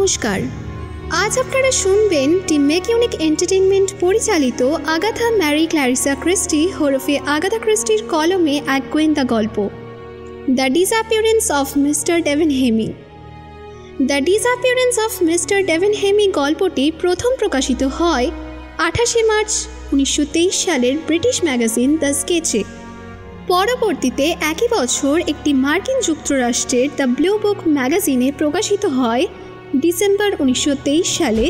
নমস্কার। আজ আপনারা শুনবেন টিম মেক ইউনিক এন্টারটেইনমেন্ট পরিচালিত আগাথা ম্যারি ক্ল্যারিসা ক্রিস্টি ওরফে আগাথা ক্রিস্টির কলমে এক গোয়েন্দা গল্প, the disappearance of mister Devin hemi. The disappearance of mister Devin hemi গল্পটি প্রথম প্রকাশিত হয় 28 মার্চ 1923 সালের ব্রিটিশ ম্যাগাজিন দ্য স্কেচে। পরবর্তীতে একই বছর একটি মার্কিন যুক্তরাষ্ট্রের দ্য ব্লু বুক ম্যাগাজিনে প্রকাশিত হয় ডিসেম্বর 1923 সালে,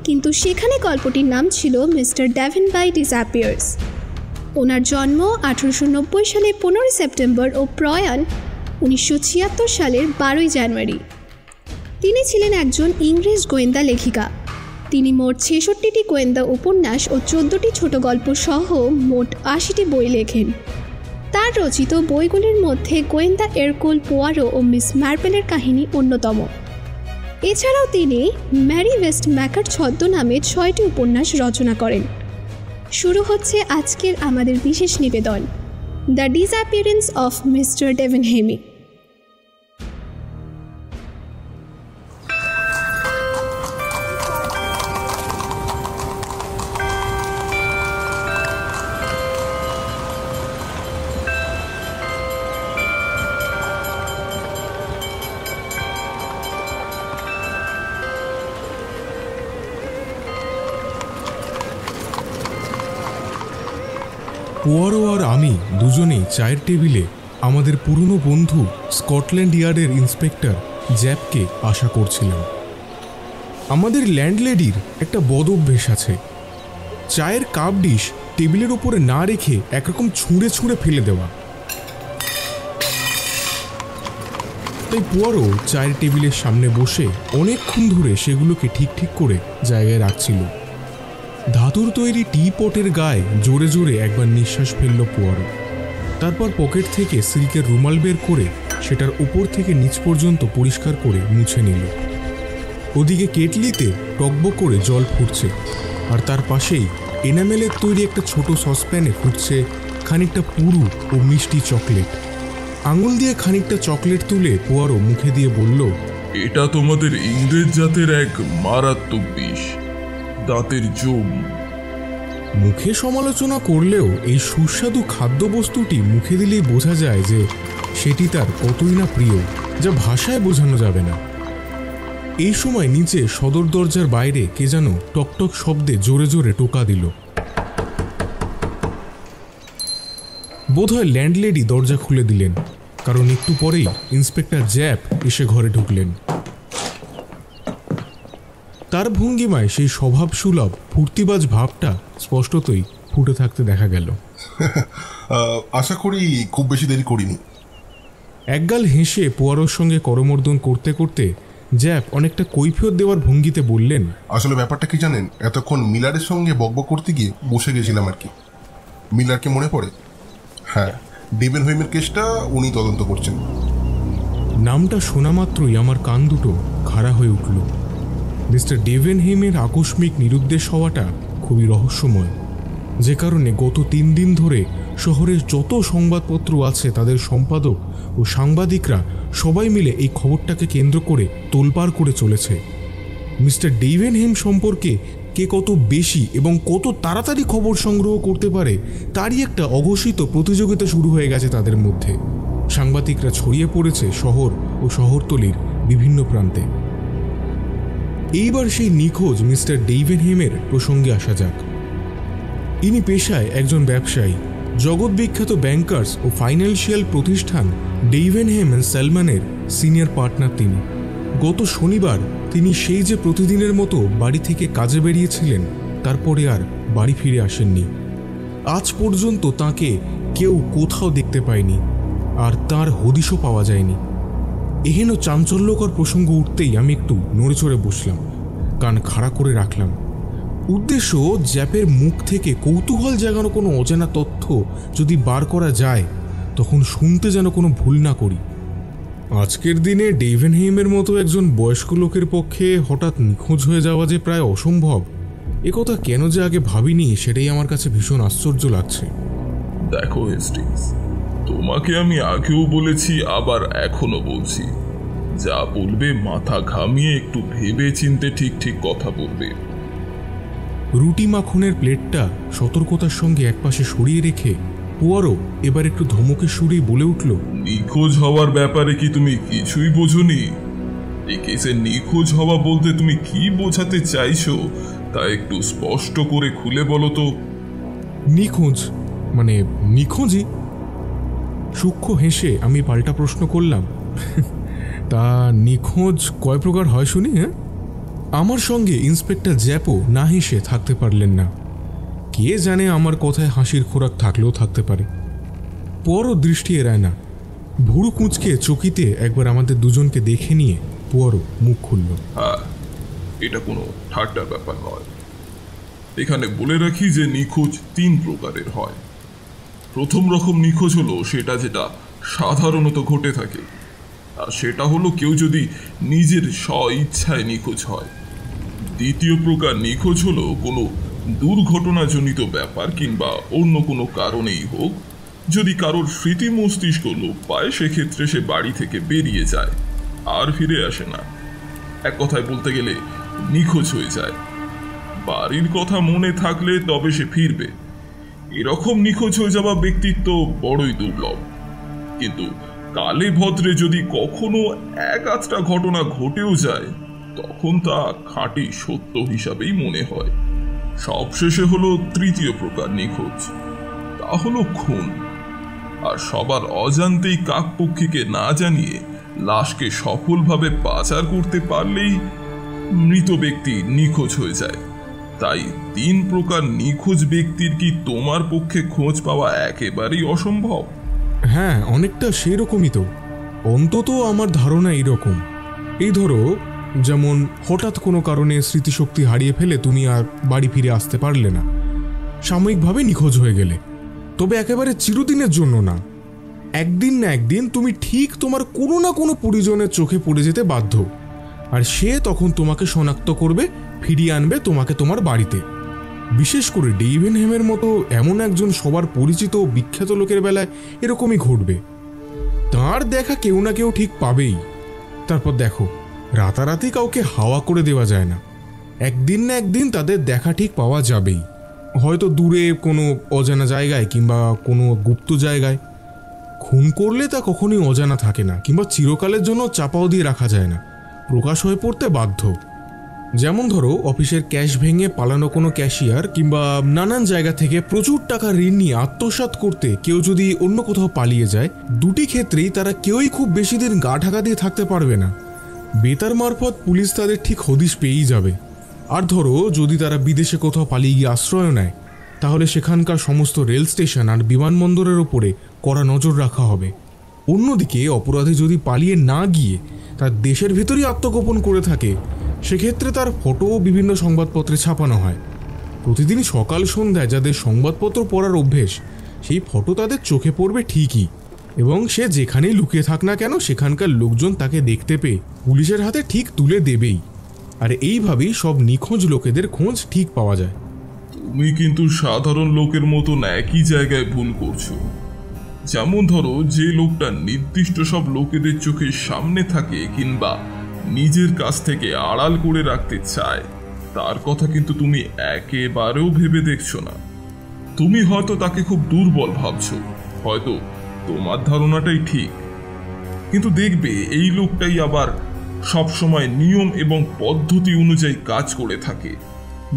কিন্তু সেখানে গল্পটির নাম ছিল মিস্টার ডেভিন বাই ডিসঅ্যাপিয়ার্স। ওনার জন্ম 1890 সালে 15 সেপ্টেম্বর ও প্রয়াণ 1976 সালের 12 জানুয়ারি। তিনি ছিলেন একজন ইংরেজ গোয়েন্দা লেখিকা। তিনি মোট 66টি গোয়েন্দা উপন্যাস ও 14টি ছোট গল্প সহ মোট 80টি বই লেখেন। তার রচিত বইগুলির মধ্যে গোয়েন্দা এরকুল পোয়ারো ও মিস মার্পেলের কাহিনী অন্যতম। এছাড়াও তিনি ম্যারি ওয়েস্টম্যাকার ছদ্মনামে 6টি উপন্যাস রচনা করেন। শুরু হচ্ছে আজকের আমাদের বিশেষ নিবেদন, the disappearance of mister Davenheim. Poirot আর আমি দুজনেই চায়ের টেবিলে আমাদের পুরনো বন্ধু স্কটল্যান্ড ইয়ার্ডের ইন্সপেক্টর জ্যাপকে আশা করছিলাম। আমাদের ল্যান্ডলেডির একটা বদ অভ্যেস আছে, চায়ের কাপ ডিশ টেবিলের উপরে না রেখে একরকম ছুঁড়ে ছুঁড়ে ফেলে দেওয়া। তাই পোয়ারো চায়ের টেবিলের সামনে বসে অনেকক্ষণ ধরে সেগুলোকে ঠিক ঠিক করে জায়গায় রাখছিল। ধাতুর তৈরি টি পটের গায়ে জোরে জোরে একবার নিঃশ্বাস ফেলল পোয়ারো। তারপর পকেট থেকে সিল্কের রুমাল বের করে সেটার উপর থেকে নিচ পর্যন্ত পরিষ্কার করে মুছে নিল। ওদিকে কেটলিতে টকবক করে জল ফুটছে, আর তার পাশেই এনামেলের তৈরি একটা ছোট সসপ্যানে ফুটছে খানিকটা পুরু ও মিষ্টি চকলেট। আঙুল দিয়ে খানিকটা চকলেট তুলে পোয়ারো মুখে দিয়ে বলল, এটা তোমাদের ইংরেজ জাতের এক মারাত্মক বিষ, দাঁতের জম। মুখে সমালোচনা করলেও এই সুস্বাদু খাদ্যবস্তুটি মুখে দিলেই বোঝা যায় যে সেটি তার কতই না প্রিয়, যা ভাষায় বোঝানো যাবে না। এই সময় নিচে সদর দরজার বাইরে কে যেন টকটক শব্দে জোরে জোরে টোকা দিল। বোধহয় ল্যান্ডলেডি দরজা খুলে দিলেন, কারণ একটু পরেই ইন্সপেক্টর জ্যাপ এসে ঘরে ঢুকলেন। তার ভঙ্গিমায় সেই স্বভাবসুলভ ফুর্তিবাজ ভাবটা স্পষ্টতই ফুটে থাকতে দেখা গেল। আশা করি খুব বেশি দেরি করিনি। একগাল হেসে পোয়ারোর সঙ্গে করমর্দন করতে করতে জ্যাপ অনেকটা কৈফিয়ত দেওয়ার ভঙ্গিতে বললেন, আসলে ব্যাপারটা কি জানেন, এতক্ষণ মিলারের সঙ্গে বকবক করতে গিয়ে বসে গেছিলাম আর কি। মিলারকে মনে পড়ে? হ্যাঁ, ডেভিন হেমের কেসটা উনি তদন্ত করছেন। নামটা শোনা মাত্রই আমার কান দুটো খাড়া হয়ে উঠল। মিস্টার ডেভিন হেমের আকস্মিক নিরুদ্দেশ হওয়াটা খুবই রহস্যময়, যে কারণে গত 3 দিন ধরে শহরের যত সংবাদপত্র আছে তাদের সম্পাদক ও সাংবাদিকরা সবাই মিলে এই খবরটাকে কেন্দ্র করে তোলপাড় করে চলেছে। মিস্টার ডেভিন হেম সম্পর্কে কে কত বেশি এবং কত তাড়াতাড়ি খবর সংগ্রহ করতে পারে তারই একটা অঘোষিত প্রতিযোগিতা শুরু হয়ে গেছে তাদের মধ্যে। সাংবাদিকরা ছড়িয়ে পড়েছে শহর ও শহরতলির বিভিন্ন প্রান্তে। এইবার সেই নিখোঁজ মিস্টার ডেভিন হেমের প্রসঙ্গে আসা যাক। ইনি পেশায় একজন ব্যবসায়ী, জগৎ বিখ্যাত ব্যাংকার্স ও ফাইন্যান্সিয়াল প্রতিষ্ঠান ডেভিন হেম অ্যান্ড স্যালম্যানের সিনিয়র পার্টনার তিনি। গত শনিবার তিনি সেই যে প্রতিদিনের মতো বাড়ি থেকে কাজে বেরিয়েছিলেন, তারপরে আর বাড়ি ফিরে আসেননি। আজ পর্যন্ত তাকে কেউ কোথাও দেখতে পায়নি, আর তার হদিশও পাওয়া যায়নি। এহেন চাঞ্চল্যকর প্রসঙ্গ উঠতেই আমি একটু নড়ে চড়ে বসলাম, কান খাড়া করে রাখলাম। উদ্দেশ্য, জ্যাপের মুখ থেকে কৌতূহল জাগানো কোনো অজানা তথ্য যদি বার করা যায়, তখন শুনতে যেন কোনো ভুল না করি। আজকের দিনে ডেভিন হেমের মতো একজন বয়স্ক লোকের পক্ষে হঠাৎ নিখোঁজ হয়ে যাওয়া যে প্রায় অসম্ভব, একথা কেন যে আগে ভাবিনি সেটাই আমার কাছে ভীষণ আশ্চর্য লাগছে। দেখো হেস্টিংস, তোমাকে আমি আগেও বলেছি, আবার এখনো বলছি, যা বলবে মাথা ঘামিয়ে একটু ভেবে চিনতে ঠিক ঠিক কথা বলবে। রুটি মাখনের প্লেটটা সতর্কতার সঙ্গে একপাশে সরিয়ে রেখে পুয়ারো এবার একটু ধমকের সুরেই বলে উঠল, নিখোঁজ হওয়ার ব্যাপারে কি তুমি কিছুই বোঝোনি? এই কেসে নিখোঁজ হওয়া বলতে তুমি কি বোঝাতে চাইছো তা একটু স্পষ্ট করে খুলে বলো তো। নিখোঁজ মানে নিখোঁজই? সূক্ষ্ম হেসে আমি পাল্টা প্রশ্ন করলাম, তা নিখোঁজ কয় প্রকার হয় শুনি? হ্যাঁ, আমার সঙ্গে ইন্সপেক্টর জ্যাপও না হেসে থাকতে পারলেন না। কে জানে আমার কথায় হাসির খোরাক থাকলেও থাকতে পারে। পরও দৃষ্টি এড়ায় না। ভুরু কুঁচকে চকিতে একবার আমাদের দুজনকে দেখে নিয়ে পরও মুখ খুলল। হ্যাঁ, এটা কোনো ঠাট্টার ব্যাপার নয়। এখানে বলে রাখি যে নিখোঁজ 3 প্রকারের হয়। প্রথম রকম নিখোঁজ হলো সেটা যেটা সাধারণত ঘটে থাকে, আর সেটা হলো কেউ যদি নিজের স্ব-ইচ্ছায় নিখোঁজ হয়। দ্বিতীয় প্রকার নিখোঁজ হলো কোনো দুর্ঘটনাজনিত ব্যাপার কিংবা অন্য কোনো কারণেই হোক, যদি কারোর স্মৃতি মস্তিষ্ক লোপ পায় সেক্ষেত্রে সে বাড়ি থেকে বেরিয়ে যায় আর ফিরে আসে না। এক কথায় বলতে গেলে নিখোঁজ হয়ে যায়। বাড়ির কথা মনে থাকলে তবে সে ফিরবে। এরকম নিখোঁজ হয়ে যাওয়া ব্যক্তিত্ব বড়ই দুর্লভ। কিন্তু কালে ভদ্রে যদি কখনো এক আধটা ঘটনা ঘটেও যায় তখন তা খাঁটি সত্য হিসাবেই মনে হয়। সবশেষে হলো তৃতীয় প্রকার নিখোঁজ, তা হলো খুন। আর সবার অজান্তেই কাকপক্ষীকে না জানিয়ে লাশকে সফলভাবে পাচার করতে পারলেই মৃত ব্যক্তি নিখোঁজ হয়ে যায়। তাই 3 প্রকার নিখোঁজ ব্যক্তির কি তোমার পক্ষে খোঁজ পাওয়া একেবারেই অসম্ভব? হ্যাঁ, অনেকটা সেরকমই তো। অন্তত আমার ধারণা এইরকম। এই ধরো, যেমন হঠাৎ কোনো কারণে স্মৃতিশক্তি হারিয়ে ফেলে তুমি আর বাড়ি ফিরে আসতে পারলে না, সাময়িকভাবে নিখোঁজ হয়ে গেলে, তবে একেবারে চিরদিনের জন্য না। একদিন না একদিন তুমি ঠিক তোমার কোনো না কোনো পরিজনের চোখে পড়ে যেতে বাধ্য, আর সে তখন তোমাকে শনাক্ত করবে, ফিরিয়ে আনবে তোমাকে তোমার বাড়িতে। বিশেষ করে ডেভেনহেমের মতো এমন একজন সবার পরিচিত ও বিখ্যাত লোকের বেলায় এরকমই ঘটবে। তার দেখা কেউ না কেউ ঠিক পাবেই। তারপর দেখো, রাতারাতি কাউকে হাওয়া করে দেওয়া যায় না। একদিন না একদিন তাদের দেখা ঠিক পাওয়া যাবেই, হয়তো দূরে কোনো অজানা জায়গায় কিংবা কোনো গুপ্ত জায়গায়। খুন করলে তা কখনোই অজানা থাকে না, কিংবা চিরকালের জন্য চাপাও দিয়ে রাখা যায় না, প্রকাশ হয়ে পড়তে বাধ্য। যেমন ধরো, অফিসের ক্যাশ ভেঙে পালানো কোনো ক্যাশিয়ার কিংবা নানান জায়গা থেকে প্রচুর টাকা ঋণ নিয়ে আত্মসাৎ করতে কেউ যদি অন্য কোথাও পালিয়ে যায়, দুটি ক্ষেত্রেই তারা কেউই খুব বেশি দিন গা ঢাকা দিয়ে থাকতে পারবে না। বেতার মারফত পুলিশ তাদের ঠিক হদিশ পেয়েই যাবে। আর ধরো, যদি তারা বিদেশে কোথাও পালিয়ে গিয়ে আশ্রয় নেয়, তাহলে সেখানকার সমস্ত রেল স্টেশন আর বিমানবন্দরের ওপরে কড়া নজর রাখা হবে। অন্যদিকে অপরাধী যদি পালিয়ে না গিয়ে তার দেশের ভিতরেই আত্মগোপন করে থাকে, সেক্ষেত্রে তার ফটোও বিভিন্ন সংবাদপত্রে ছাপানো হয়। প্রতিদিন সকাল সন্ধ্যায় যাদের সংবাদপত্র পড়ার অভ্যেস, সেই ফটো তাদের চোখে পড়বে ঠিকই, এবং সে যেখানেই লুকিয়ে থাক না কেন সেখানকার লোকজন তাকে দেখতে পেয়ে পুলিশের হাতে ঠিক তুলে দেবেই। আর এইভাবেই সব নিখোঁজ লোকেদের খোঁজ ঠিক পাওয়া যায়। তুমি কিন্তু সাধারণ লোকের মতন একই জায়গায় ভুল করছো। যেমন ধরো, যে লোকটা নির্দিষ্ট সব লোকেদের চোখের সামনে থাকে কিংবা নিজের কাছ থেকে আড়াল করে রাখতে চায়, তার কথা কিন্তু তুমি একেবারেও ভেবে দেখছো না। তুমি হয়তো তাকে খুব দুর্বল ভাবছো, হয়তো তোমার ধারণাটাই ঠিক, কিন্তু দেখবে এই লোকটাই আবার সবসময় নিয়ম এবং পদ্ধতি অনুযায়ী কাজ করে থাকে।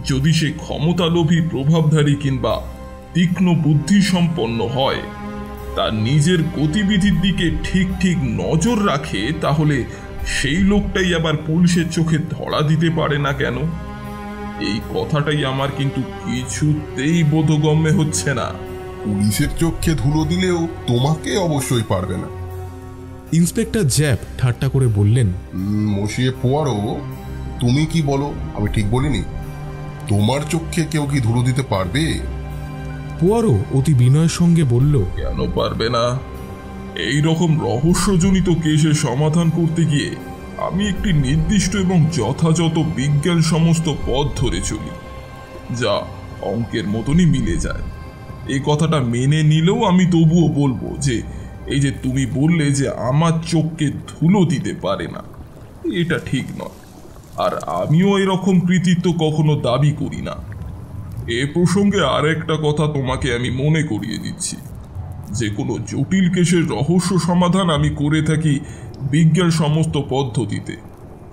যদি সে ক্ষমতালোভী, প্রভাবধারী কিংবা তীক্ষ্ণ বুদ্ধি সম্পন্ন হয়, তার নিজের গতিবিধির দিকে ঠিক ঠিক নজর রাখে, তাহলে সেই লোকটাই আবার পুলিশের চোখে ধরা দিতে পারে না কেন? এই কথাটাই আমার কিন্তু কিছুতেই বোধগম্য হচ্ছে না। পুলিশের চোখে ধুলো দিলেও তোমাকে অবশ্যই পারবে না। ইন্সপেক্টর জ্যাপ ঠাট্টা করে বললেন, মশিয়ে পোয়ারো, তুমি কি বলো? আমি ঠিক বলিনি? তোমার চোখে কেউ কি ধুলো দিতে পারবে? পোয়ারো অতি বিনয়ের সঙ্গে বলল, কেন পারবে না? এই রকম রহস্যজনিত কেসের সমাধান করতে গিয়ে আমি একটি নির্দিষ্ট এবং যথাযথ বিজ্ঞান সমস্ত পথ ধরে চলি, যা অঙ্কের মতনই মিলে যায়। এই কথাটা মেনে নিলেও আমি তবুও বলবো যে এই যে তুমি বললে যে আমার চোখকে ধুলো দিতে পারে না, এটা ঠিক নয়। আর আমিও এরকম কৃতিত্ব কখনো দাবি করি না। এ প্রসঙ্গে আরেকটা কথা তোমাকে আমি মনে করিয়ে দিচ্ছি, যে কোনো জটিল কেসের রহস্য সমাধান আমি করে থাকি বিজ্ঞান সমস্ত পদ্ধতিতে।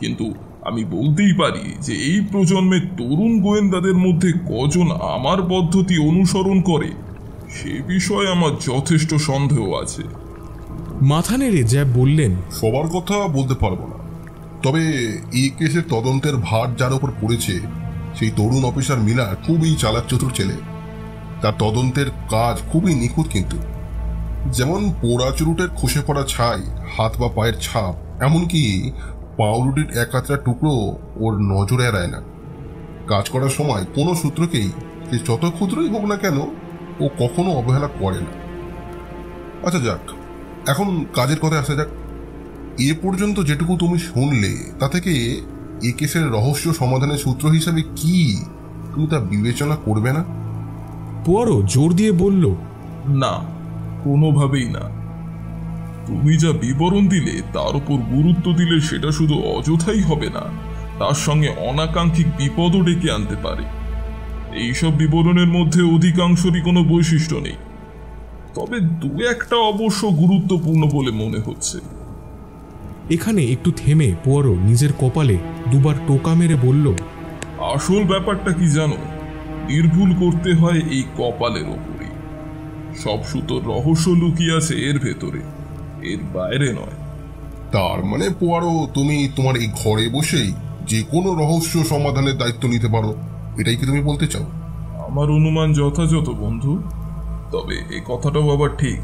কিন্তু আমি বলতেই পারি যে এই প্রজন্মের তরুণ গোয়েন্দাদের মধ্যে কজন আমার পদ্ধতি অনুসরণ করে সে বিষয়ে আমার যথেষ্ট সন্দেহ আছে। মাথা নেড়ে জ্যাব বললেন, সবার কথা বলতে পারবো না, তবে এই কেসের তদন্তের ভার যার উপর পড়েছে সেই তরুণ অফিসার মিলার খুবই চালাক চতুর ছেলে। তার তদন্তের কাজ খুবই নিখুঁত, কিন্তু যেমন পোড়া চুরুটের খসে পড়া ছাই, হাত বা পায়ের ছাপ, এমনকি পাউরুটির এক আত্রা টুকরো ওর নজরে এড়ায় না। কাজ করার সময় কোনো সূত্রকেই সে যত ক্ষুদ্রই হোক না কেন ও কখনো অবহেলা করে না। আচ্ছা যাক, এখন কাজের কথায় আসা যাক। এ পর্যন্ত যেটুকু তুমি শুনলে তা থেকে এ কেসের রহস্য সমাধানের সূত্র হিসাবে কি তুমি তা বিবেচনা করবে না? পোয়ারো জোর দিয়ে বলল, না, কোনোভাবেই না। তুমি যা বিবরণ দিলে তার উপর গুরুত্ব দিলে সেটা শুধু অযথাই হবে না, তার সঙ্গে অনাকাঙ্ক্ষিক বিপদও ডেকে আনতে পারে। এইসব বিবরণের মধ্যে অধিকাংশরই কোনো বৈশিষ্ট্য নেই, তবে দু একটা অবশ্য গুরুত্বপূর্ণ বলে মনে হচ্ছে। এখানে একটু থেমে পোয়ারো নিজের কপালে দুবার টোকা মেরে বলল, আসল ব্যাপারটা কি জানো? নির্ভুল করতে হয় এই কপালের ওপরই। সব সুতোর রহস্য লুকিয়ে আছে এর ভেতরে, এর বাইরে নয়। তার মানে পোয়ারো, তুমি তোমার এই ঘরে বসেই যে কোনো রহস্য সমাধানের দায়িত্ব নিতে পারো, এটাই কি তুমি বলতে চাও? আমার অনুমান যথাযথ বন্ধু, তবে এই কথাটাও আবার ঠিক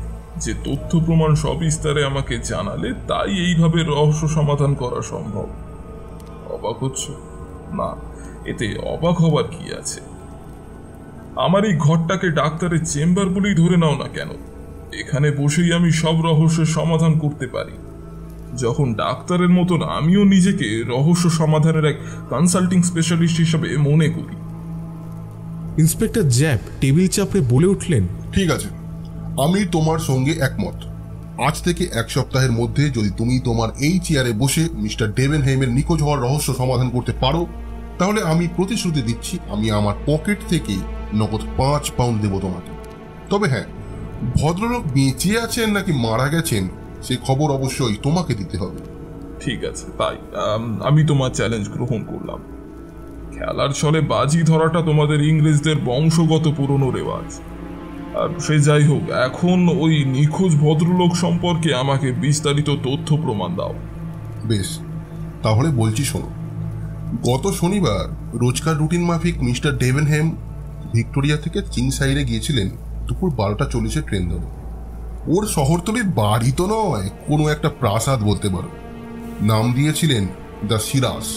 যে তথ্য প্রমাণ সবিস্তারে আমাকে জানালে তাই এইভাবে রহস্য সমাধান করা সম্ভব। অবাক হচ্ছ? না, এতে অবাক হবার কি আছে? আমার এই ঘরটাকে ডাক্তারের চেম্বার বলেই ধরে নাও না কেন, এখানে বসেই আমি সব রহস্যের সমাধান করতে পারি। যখন ডাক্তারের মতন আমিও নিজেকে রহস্য সমাধানের এক কনসাল্টিং স্পেশালিস্ট হিসাবে মনে করি। ইন্সপেক্টর জ্যাব টেবিল চাপড়ে বলে উঠলেন, ঠিক আছে, আমি তোমার সঙ্গে একমত। আজ থেকে এক সপ্তাহের মধ্যে যদি তুমি তোমার এই চেয়ারে বসে মিস্টার ডেভেনহেইমের নিখোঁজ হওয়ার রহস্য সমাধান করতে পারো, তাহলে আমি প্রতিশ্রুতি দিচ্ছি আমি আমার পকেট থেকে নগদ 5 পাউন্ড দেব তোমাকে। তবে হ্যাঁ, ভদ্রলোক বেঁচে আছেন নাকি মারা গেছেন সে খবর অবশ্যই তোমাকে দিতে হবে। ঠিক আছে, তাই আমি তোমার চ্যালেঞ্জ গ্রহণ করলাম। খেলার ছলে বাজি ধরাটা তোমাদের ইংরেজদের বংশগত পুরনো রেওয়াজ। আর সে যাই হোক, এখন ওই নিখোঁজ ভদ্রলোক সম্পর্কে আমাকে বিস্তারিত তথ্য প্রমাণ দাও। বেশ, তাহলে বলছি শোনো। গত শনিবার রোজকার রুটিন মাফিক মিস্টার ডেভেনহেম ভিক্টোরিয়া থেকে চিংসাইরে গিয়েছিলেন দুপুর 12:40 ট্রেন ধরে। ওর শহরতলির বাড়ি তো নয়, কোনো একটা প্রাসাদ বলতে পারো। নাম দিয়েছিলেন দ্য সিরাস।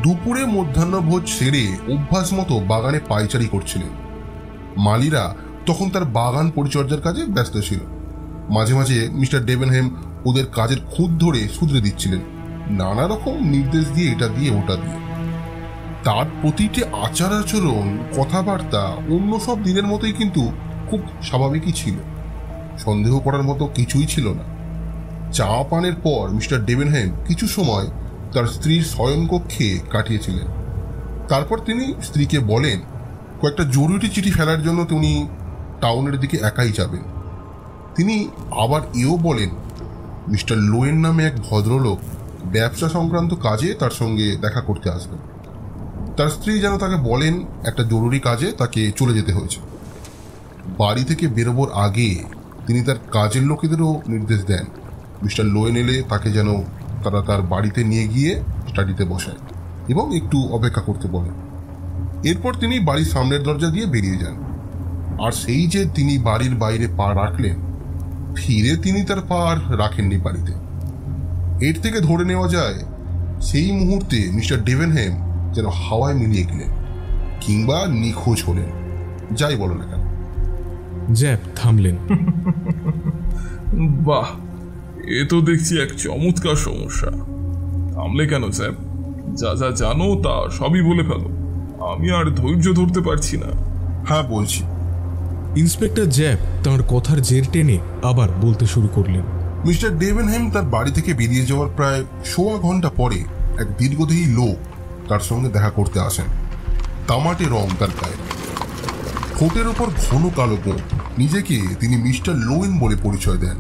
দুপুরে মধ্যাহ্নভোজ সেরে অভ্যাস মতো বাগানে পায়চারি করছিলেন। মালিরা তখন তার বাগান পরিচর্যার কাজে ব্যস্ত ছিল। মাঝে মাঝে মিস্টার ডেভেনহেম ওদের কাজের খুঁত ধরে শুধরে দিচ্ছিলেন, নানা রকম নির্দেশ দিয়ে, এটা দিয়ে ওটা দিয়ে। তার প্রতিটি আচার আচরণ, কথাবার্তা অন্য সব দিনের মতোই, কিন্তু খুব স্বাভাবিকই ছিল। সন্দেহ করার মতো কিছুই ছিল না। চা পানের পর মিস্টার ডেভেনহেম কিছু সময় তার স্ত্রীর শয়নকক্ষে কাটিয়েছিলেন। তারপর তিনি স্ত্রীকে বলেন কয়েকটা জরুরি চিঠি ফেলার জন্য তিনি টাউনের দিকে একাই যাবেন। তিনি আবার এও বলেন মিস্টার লোয়েন নামে এক ভদ্রলোক ব্যবসা সংক্রান্ত কাজে তার সঙ্গে দেখা করতে আসবেন। তার স্ত্রী যেন তাকে বলেন একটা জরুরি কাজে তাকে চলে যেতে হয়েছে। বাড়ি থেকে বেরোবার আগে তিনি তার কাজের লোকেদেরও নির্দেশ দেন মিস্টার লোয়েন এলে তাকে যেন তারা তার বাড়িতে নিয়ে গিয়ে স্টাডিতে বসায় এবং একটু অপেক্ষা করতে বলেন। এরপর তিনি বাড়ির সামনের দরজা দিয়ে বেরিয়ে যান। আর সেই যে তিনি বাড়ির বাইরে পা রাখলেন, ফিরে তিনি তার পা আর রাখেননি বাড়িতে। এর থেকে ধরে নেওয়া যায় সেই মুহূর্তে মিস্টার ডেভেনহেম যেন হাওয়ায় মিলিয়ে গেলেন, কিংবা নিখোঁজ হলেন, যাই বলো না কেন। জ্যাব থামলেন। বাহ, এ তো দেখছি এক চমৎকার সমস্যা। থামলে কেন স্যার? যা যা জানো তা সবই বলে ফেলো, আমি আর ধৈর্য ধরতে পারছি না। হ্যাঁ বলছি, ইন্সপেক্টর জ্যাপ তাঁর কথার জের টেনে আবার বলতে শুরু করলেন। মিস্টার ডেভেনহেম তার বাড়ি থেকে বেরিয়ে যাওয়ার প্রায় 1.25 ঘন্টা পরে এক দীর্ঘদেহী লোক তার সঙ্গে দেখা করতে আসেন। তামাটে রং তার গায়ে, ঠোঁটের ওপর ঘন কালো গোঁফ। নিজেকে তিনি মিস্টার লোয়েন বলে পরিচয় দেন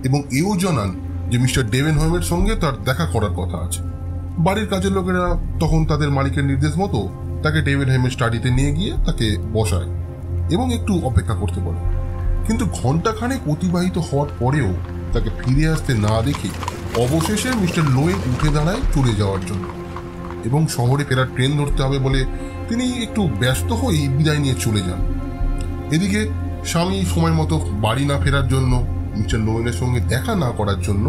এবং এও জানান যে মিস্টার ডেভেনহেমের সঙ্গে তার দেখা করার কথা আছে। বাড়ির কাজের লোকেরা তখন তাদের মালিকের নির্দেশ মতো তাকে ডেভেনহেমের স্টাডিতে নিয়ে গিয়ে তাকে বসায় এবং একটু অপেক্ষা করতে বলে। কিন্তু ঘণ্টাখানেক অতিবাহিত হওয়ার পরেও তাকে ফিরে আসতে না দেখে অবশেষে মিস্টার লোয়েন উঠে দাঁড়ায় চলে যাওয়ার জন্য এবং শহরে ফেরার ট্রেন ধরতে হবে বলে তিনি একটু ব্যস্ত হয়েই বিদায় নিয়ে চলে যান। এদিকে স্বামী সময় মতো বাড়ি না ফেরার জন্য, মিস্টার লোয়েনের সঙ্গে দেখা না করার জন্য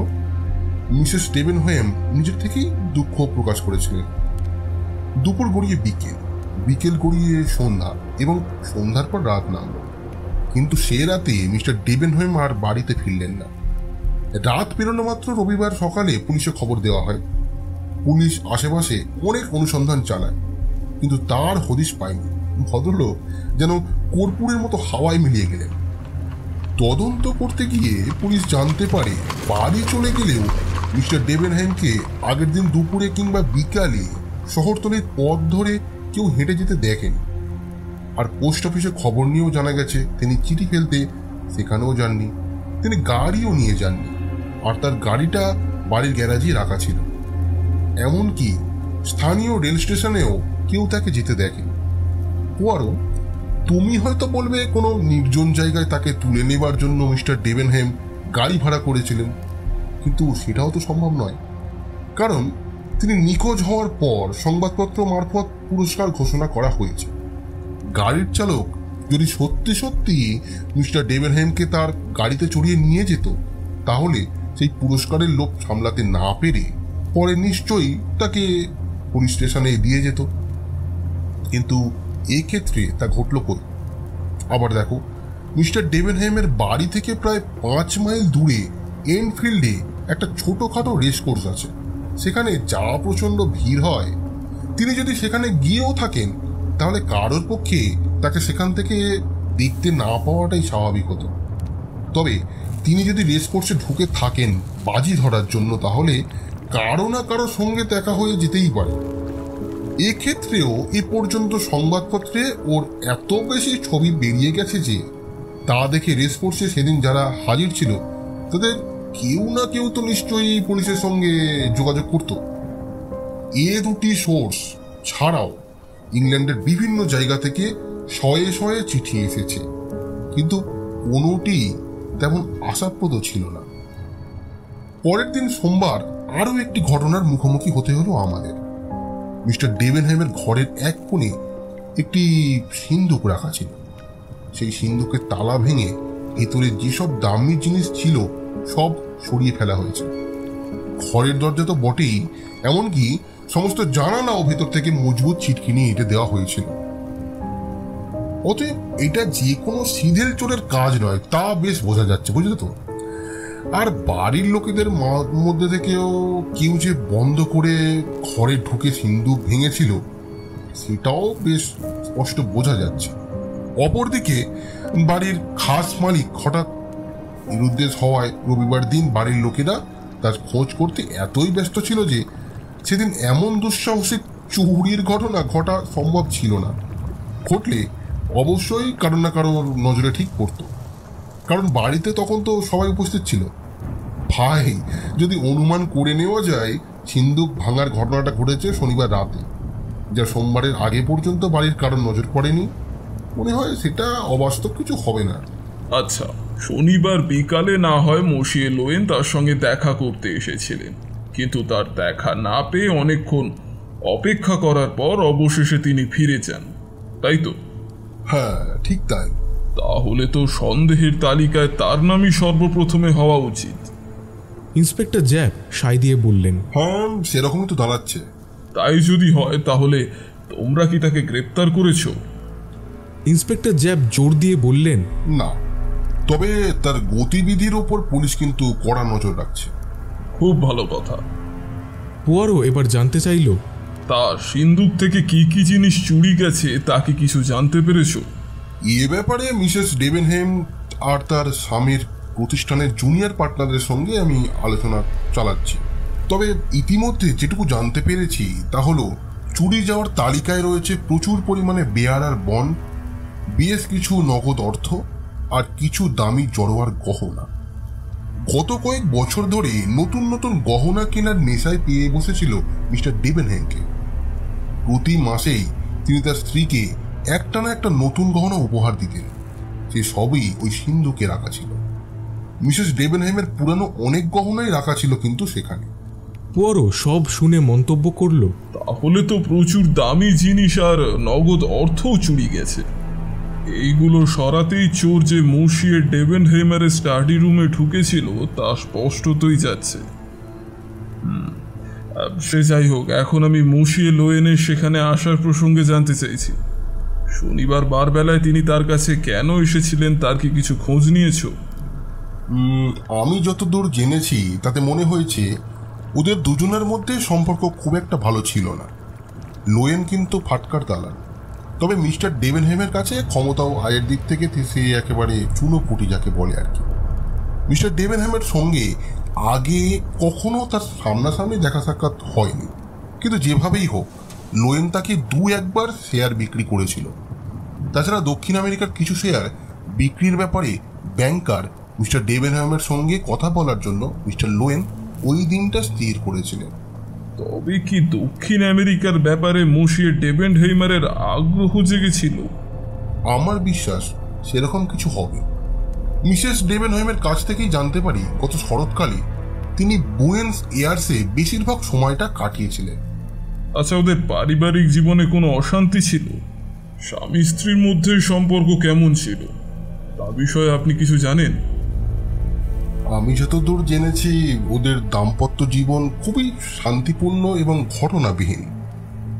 মিসেস ডেভেনহেম নিজের থেকেই দুঃখ প্রকাশ করেছিলেন। দুপুর গড়িয়ে বিকেল গড়িয়ে সন্ধ্যা এবং সন্ধ্যার পর রাত নামল, কিন্তু সে রাতে মিস্টার ডেভেনহেম আর বাড়িতে ফিরলেন না। রাত পেরোনো মাত্র রবিবার সকালে পুলিশে খবর দেওয়া হয়। পুলিশ আশেপাশে অনেক অনুসন্ধান চালায়, কিন্তু তার হদিশ পায়নি। ভদ্রলোক যেন কর্পূরের মতো হাওয়ায় মিলিয়ে গেলেন। তদন্ত করতে গিয়ে পুলিশ জানতে পারে বাড়ি চলে গেলেও মিস্টার ডেভেনহেমকে আগের দিন দুপুরে কিংবা বিকালে শহরতলির পথ ধরে কেউ হেঁটে যেতে দেখেনি। আর পোস্ট অফিসে খবর নিয়েও জানা গেছে তিনি চিঠি ফেলতে সেখানেও যাননি, তিনি গাড়িও নিয়ে যাননি, আর তার গাড়িটা বাড়ির গ্যারাজেই রাখা ছিল। এমনকি স্থানীয় রেল স্টেশনেও কেউ তাকে যেতে দেখেনি। পোয়ারো, তুমি হয়তো বলবে কোনো নির্জন জায়গায় তাকে তুলে নেবার জন্য মিস্টার ডেভেনহেম গাড়ি ভাড়া করেছিলেন, কিন্তু সেটাও তো সম্ভব নয়, কারণ তিনি নিখোঁজ হওয়ার পর সংবাদপত্র মারফত পুরস্কার ঘোষণা করা হয়েছে। গাড়ির চালক যদি সত্যি সত্যি মিস্টার ডেভেনহেমকে তার গাড়িতে চড়িয়ে নিয়ে যেত, তাহলে সেই পুরস্কারের লোভ সামলাতে না পেরে পরে নিশ্চয়ই তাকে পুলিশ স্টেশনে দিয়ে যেত, কিন্তু এক্ষেত্রে তা ঘটল কই? আবার দেখো, মিস্টার ডেভেনহেমের বাড়ি থেকে প্রায় 5 মাইল দূরে এনফিল্ডে একটা ছোটখাটো রেস কোর্স আছে। সেখানে যা প্রচণ্ড ভিড় হয়, তিনি যদি সেখানে গিয়েও থাকেন তাহলে কারোর পক্ষে তাকে সেখান থেকে দেখতে না পাওয়াটাই স্বাভাবিক হতো। তবে তিনি যদি রেস কোর্সে ঢুকে থাকেন বাজি ধরার জন্য, তাহলে কারো না কারো সঙ্গে দেখা হয়ে যেতেই পারে। এক্ষেত্রেও এ পর্যন্ত সংবাদপত্রে ওর এত বেশি ছবি বেরিয়ে গেছে যে তা দেখে রেস কোর্সে সেদিন যারা হাজির ছিল তাদের কেউ না কেউ তো নিশ্চয়ই পুলিশের সঙ্গে যোগাযোগ করত। এ দুটি সোর্স ছাড়াও ইংল্যান্ডের বিভিন্ন জায়গা থেকে শয়ে শয়ে চিঠি এসেছে, কিন্তু কোনোটি তেমন আশাপ্রদ ছিল না। পরের দিন সোমবার আরও একটি ঘটনার মুখোমুখি হতে হলো আমাদের। মিস্টার ডেভেনহেমের ঘরের এক কোণে একটি সিন্দুক রাখা ছিল। সেই সিন্দুকের তালা ভেঙে ভেতরে যেসব দামি জিনিস ছিল সব সরিয়ে ফেলা হয়েছে। ঘরের দরজা তো বটেই, এমনকি সমস্ত জানালাও ভেতর থেকে মজবুত ছিটকিনি এঁটে দেওয়া হয়েছিল। অতএব এটা যে কোনো সিধেল চোরের কাজ নয়, তা বেশ বোঝা যাচ্ছে, বুঝলে তো? আর বাড়ির লোকেদের মধ্যে থেকেও কেউ যে বন্ধ করে ঘরে ঢুকে সিন্দুক ভেঙেছিল সেটাও বেশ স্পষ্ট বোঝা যাচ্ছে। অপরদিকে বাড়ির খাস মালিক হঠাৎ নিরুদ্দেশ হওয়ায় রবিবার দিন বাড়ির লোকেরা তার খোঁজ করতে এতই ব্যস্ত ছিল যে সেদিন এমন দুঃসাহসিক চুরির ঘটনা ঘটা সম্ভব ছিল না। ঘটলে অবশ্যই কারো না কারোর নজরে ঠিক পড়তো, কারণ বাড়িতে তখন তো সবাই উপস্থিত ছিল। ভাই, যদি অনুমান করে নেওয়া যায় সিন্দুক ভাঙার ঘটনাটা ঘটেছে শনিবার রাতে, যা সোমবারের আগে পর্যন্ত বাড়ির কারোর নজর পড়েনি, মনে হয় সেটা অবাস্তব কিছু হবে না। আচ্ছা, শনিবার বিকালে না হয় মসিয়ে লোয়েন তার সঙ্গে দেখা করতে এসেছিলেন, কিন্তু তার দেখা না পেয়ে অনেকক্ষণ অপেক্ষা করার পর অবশেষে তিনি ফিরে যান, তাই তো? হ্যাঁ, ঠিক তাই। তাহলে তো সন্দেহের তালিকায় তার নামই সর্বপ্রথমে হওয়া উচিত। ইন্সপেক্টর জ্যাপ সাই দিয়ে বললেন, হ্যাঁ, সেরকমই তো দাঁড়াচ্ছে। তাই যদি হয় তাহলে তোমরা কি তাকে গ্রেপ্তার করেছো? ইন্সপেক্টর জ্যাপ জোর দিয়ে বললেন, না, তবে তার গতিবিধির ওপর পুলিশ কিন্তু কড়া নজর রাখছে। খুব ভালো কথা। পোয়ারো এবার জানতে চাইল, তার সিন্দুক থেকে কি কি জিনিস চুরি গেছে তা কি কিছু জানতে পেরেছো? এ ব্যাপারে মিসেস ডেভেনহেম আর তার স্বামীর প্রতিষ্ঠানের জুনিয়র পার্টনারদের সঙ্গে আমি আলোচনা চালাচ্ছি। তবে ইতিমধ্যে যেটুকু জানতে পেরেছি তা হলো চুরি যাওয়ার তালিকায় রয়েছে প্রচুর পরিমাণে বেয়ারার বন্ড, বেশ কিছু নগদ অর্থ আর কিছু দামি জড়োয়ার গহনা। গত কয়েক বছর ধরে নতুন নতুন গহনা কেনার নেশায় পেয়ে বসেছিল মিস্টার ডেভেনহেমকে। প্রতি মাসেই তিনি তার স্ত্রীকে একটা না একটা নতুন গহনা উপহার দিতেন। সে সবই ওই সিন্ধুকে রাখা ছিল। মিসেস ডেভেনহেমের পুরানো অনেক গহনাই রাখা ছিল কিন্তু সেখানে। পুয়ারো সব শুনে মন্তব্য করল, তাহলে তো প্রচুর দামি জিনিস আর নগদ অর্থও চুরি গেছে। এইগুলো সরাতেই চোর যে মসিয়ে ডেভেনহেমারের স্টাডি রুমে ঢুকেছিল তা স্পষ্টতই যাচ্ছে। সে যাই হোক, এখন আমি মসিয়ে লোয়েনের সেখানে আসার প্রসঙ্গে জানতে চাইছি। শনিবার বারবেলায় তিনি তার কাছে কেন এসেছিলেন তার কি কিছু খোঁজ নিয়েছ? আমি যতদূর জেনেছি তাতে মনে হয়েছে ওদের দুজনের মধ্যে সম্পর্ক খুব একটা ভালো ছিল না। লোয়েন কিন্তু ফাটকার দালাল, তবে মিস্টার ডেভেনহেমের কাছে ক্ষমতা ও আয়ের দিক থেকে সে একেবারে চুনোপুটি যাকে বলে আর কি। মিস্টার ডেভেনহেমের সঙ্গে আগে কখনো তার সামনাসামনি দেখা সাক্ষাৎ হয়নি, কিন্তু যেভাবেই হোক লোয়েন তাকে একবার শেয়ার বিক্রি করেছিল। তাছাড়া দক্ষিণ আমেরিকার কিছু শেয়ার বিক্রির ব্যাপারে ব্যাংকার মিস্টার ডেভেনহেমের সঙ্গে কথা বলার জন্য মিস্টার লোয়েন ওই দিনটা স্থির করেছিলেন। তবে কি দক্ষিণ আমেরিকার ব্যাপারে মসিয়ে ডেভেনহেমারের আগ্রহ জেগেছিল? আমার বিশ্বাস সেরকম কিছু হবে। মিসেস ডেভেনহেমের কাছ থেকেই জানতে পারি গত শরৎকালে তিনি বুয়েন্স এয়ার্সে বেশিরভাগ সময়টা কাটিয়েছিলেন। আচ্ছা, ওদের পারিবারিক জীবনে কোনো অশান্তি ছিল? স্বামী স্ত্রীর মধ্যে সম্পর্ক কেমন ছিল তা বিষয়ে আপনি কিছু জানেন? আমি যতদূর জেনেছি ওদের দাম্পত্য জীবন খুবই শান্তিপূর্ণ এবং ঘটনাবিহীন।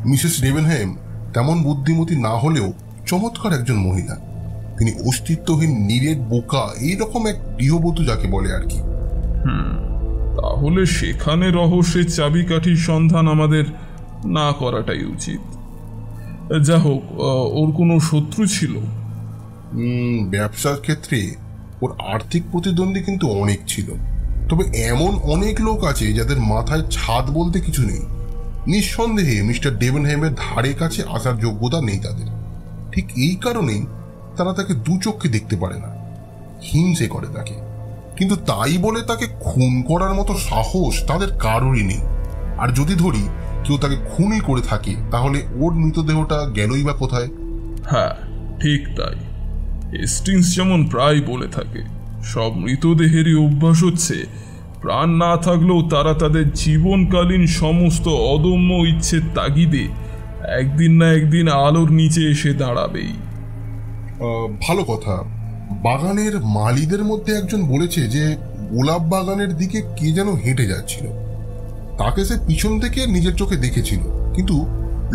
মিসেস ডেভেনহেম তেমন বুদ্ধিমতী না হলেও চমৎকার একজন মহিলা। তিনি অস্তিত্বহীন, নিরেট, বোকা, এইরকম এক গৃহবধূ যাকে বলে আর কি। তাহলে সেখানে রহস্যের চাবিকাঠির সন্ধান আমাদের না করাটাই উচিত। যা হোক, ওর কোনো শত্রু ছিল? ব্যবসার ক্ষেত্রে ওর আর্থিক প্রতিদ্বন্দ্বী কিন্তু অনেক ছিল, তবে এমন অনেক লোক আছে যাদের মাথায় ছাদ বলতে কিছু নেই। নিঃসন্দেহে মিস্টার ডেভেনহেমের ধারে কাছে আসার যোগ্যতা নেই তাদের। ঠিক এই কারণেই তারা তাকে দু চোখে দেখতে পারে না, হিংসে করে তাকে। কিন্তু তাই বলে তাকে খুন করার মতো সাহস তাদের কারোরই নেই। আর যদি ধরি কেউ তাকে খুনই করে থাকে, তাহলে ওর মৃতদেহটা গেলই বা কোথায়? হ্যাঁ, ঠিক তাই। হেস্টিংস যেমন প্রায় বলে থাকে, সব মৃতদেহেরই অভ্যাস হচ্ছে প্রাণ না থাকলেও তারা তাদের জীবনকালীন সমস্ত অদম্য ইচ্ছের তাগিদে একদিন না একদিন আলোর নিচে এসে দাঁড়াবেই। ভালো কথা। বাগানের মালিদের মধ্যে একজন বলেছে যে গোলাপ বাগানের দিকে কে যেন হেঁটে যাচ্ছিল। তাকে সে পিছন থেকে নিজের চোখে দেখেছিল, কিন্তু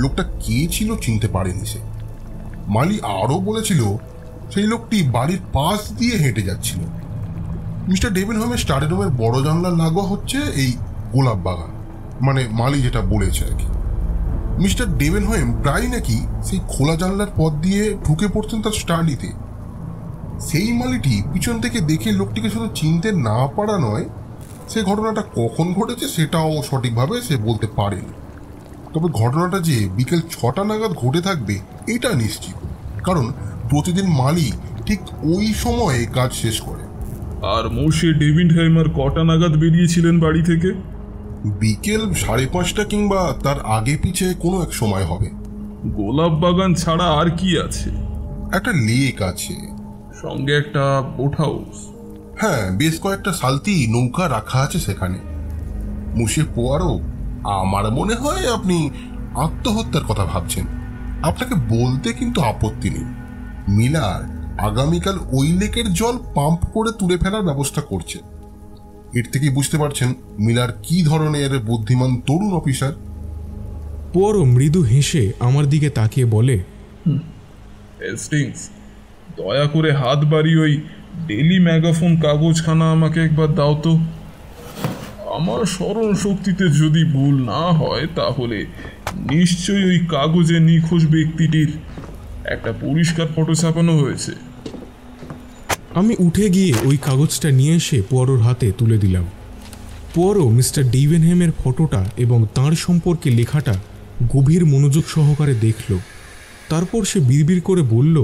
লোকটা কে ছিল চিনতে পারেনি সে। মালি আরও বলেছিল সেই লোকটি বাড়ির পাশ দিয়ে হেঁটে যাচ্ছিল। মিস্টার ডেভেনহেমের স্টাডি রুমের বড় জানলা লাগোয়া হচ্ছে এই গোলাপ বাগান, মানে মালি যেটা বলেছে আর কি। মিস্টার ডেভেনহেম প্রায় নাকি সেই খোলা জানলার পথ দিয়ে ঢুকে পড়তেন তার স্টাডিতে। সেই মালিটি পিছন থেকে দেখে লোকটিকে শুধু চিনতে না পারা নয়, সে ঘটনাটা কখন ঘটেছে সেটাও সঠিকভাবে সে বলতে পারেনি। তবে ঘটনাটা যে বিকেল 6টা নাগাদ ঘটে থাকবে এটা নিশ্চিত, কারণ প্রতিদিন মালি ঠিক ওই সময়ে কাজ শেষ করে। আর মসিয়ে ডেভেনহেমার কটা নাগাদ বেরিয়েছিলেন বাড়ি থেকে? বিকেল 5:30 কিংবা তার আগে পিছে কোনো এক সময় হবে। গোলাপ বাগান ছাড়া আর কি আছে? একটা লেক আছে, সঙ্গে একটা বোট হাউস। হ্যাঁ, বেশ কয়েকটা সালতি নৌকা রাখা আছে সেখানে। মুশিয়ে পোয়ারো, আমার মনে হয় আপনি আত্মহত্যার কথা ভাবছেন। আপনাকে বলতে কিন্তু আপত্তি নেই, মিলার আগামীকাল ওই লেকের জল পাম্প করে তুলে ফেলার ব্যবস্থা করছে। এর থেকেই বুঝতে পারছেন মিলার কি ধরনের বুদ্ধিমান তরুণ অফিসার। পুয়ারো মৃদু হেসে আমার দিকে তাকিয়ে বলে, হেস্টিংস, দয়া করে হাত বাড়িয়ে ওই ডেলি ম্যাগাফোন কাগজখানা আমাকে একবার দাও তো। আমার স্মরণ শক্তিতে যদি ভুল না হয় তাহলে নিশ্চয়ই ওই কাগজে নিখোঁজ ব্যক্তিটির একটা পরিষ্কার ফটো ছাপানো হয়েছে। আমি উঠে গিয়ে ওই কাগজটা নিয়ে এসে পোয়ারোর হাতে তুলে দিলাম। পোয়ারো মিস্টার ডেভেনহেমের ফটোটা এবং তাঁর সম্পর্কে লেখাটা গভীর মনোযোগ সহকারে দেখল। তারপর সে বিড়বিড় করে বলল,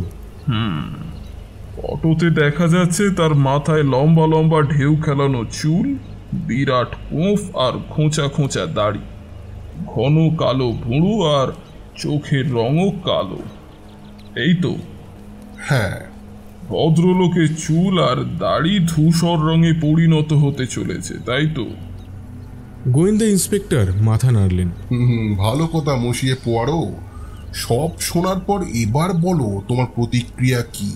ফটোতে দেখা যাচ্ছে তার মাথায় লম্বা লম্বা ঢেউ খেলানো চুল, বিরাট গোঁফ আর খোঁচা খোঁচা দাড়ি, ঘন কালো ভুঁড়ু আর চোখের রঙও কালো। এই তো? হ্যাঁ। ভদ্রলোকের চুল আর দাড়ি ধূসর রঙে পরিণত হতে চলেছে, তাই তো? গোয়েন্দা ইন্সপেক্টর মাথা নাড়লেন। ভালো কথা মশিয়ে পোয়ারো। সব শোনার পর এবার বলো তোমার প্রতিক্রিয়া কি?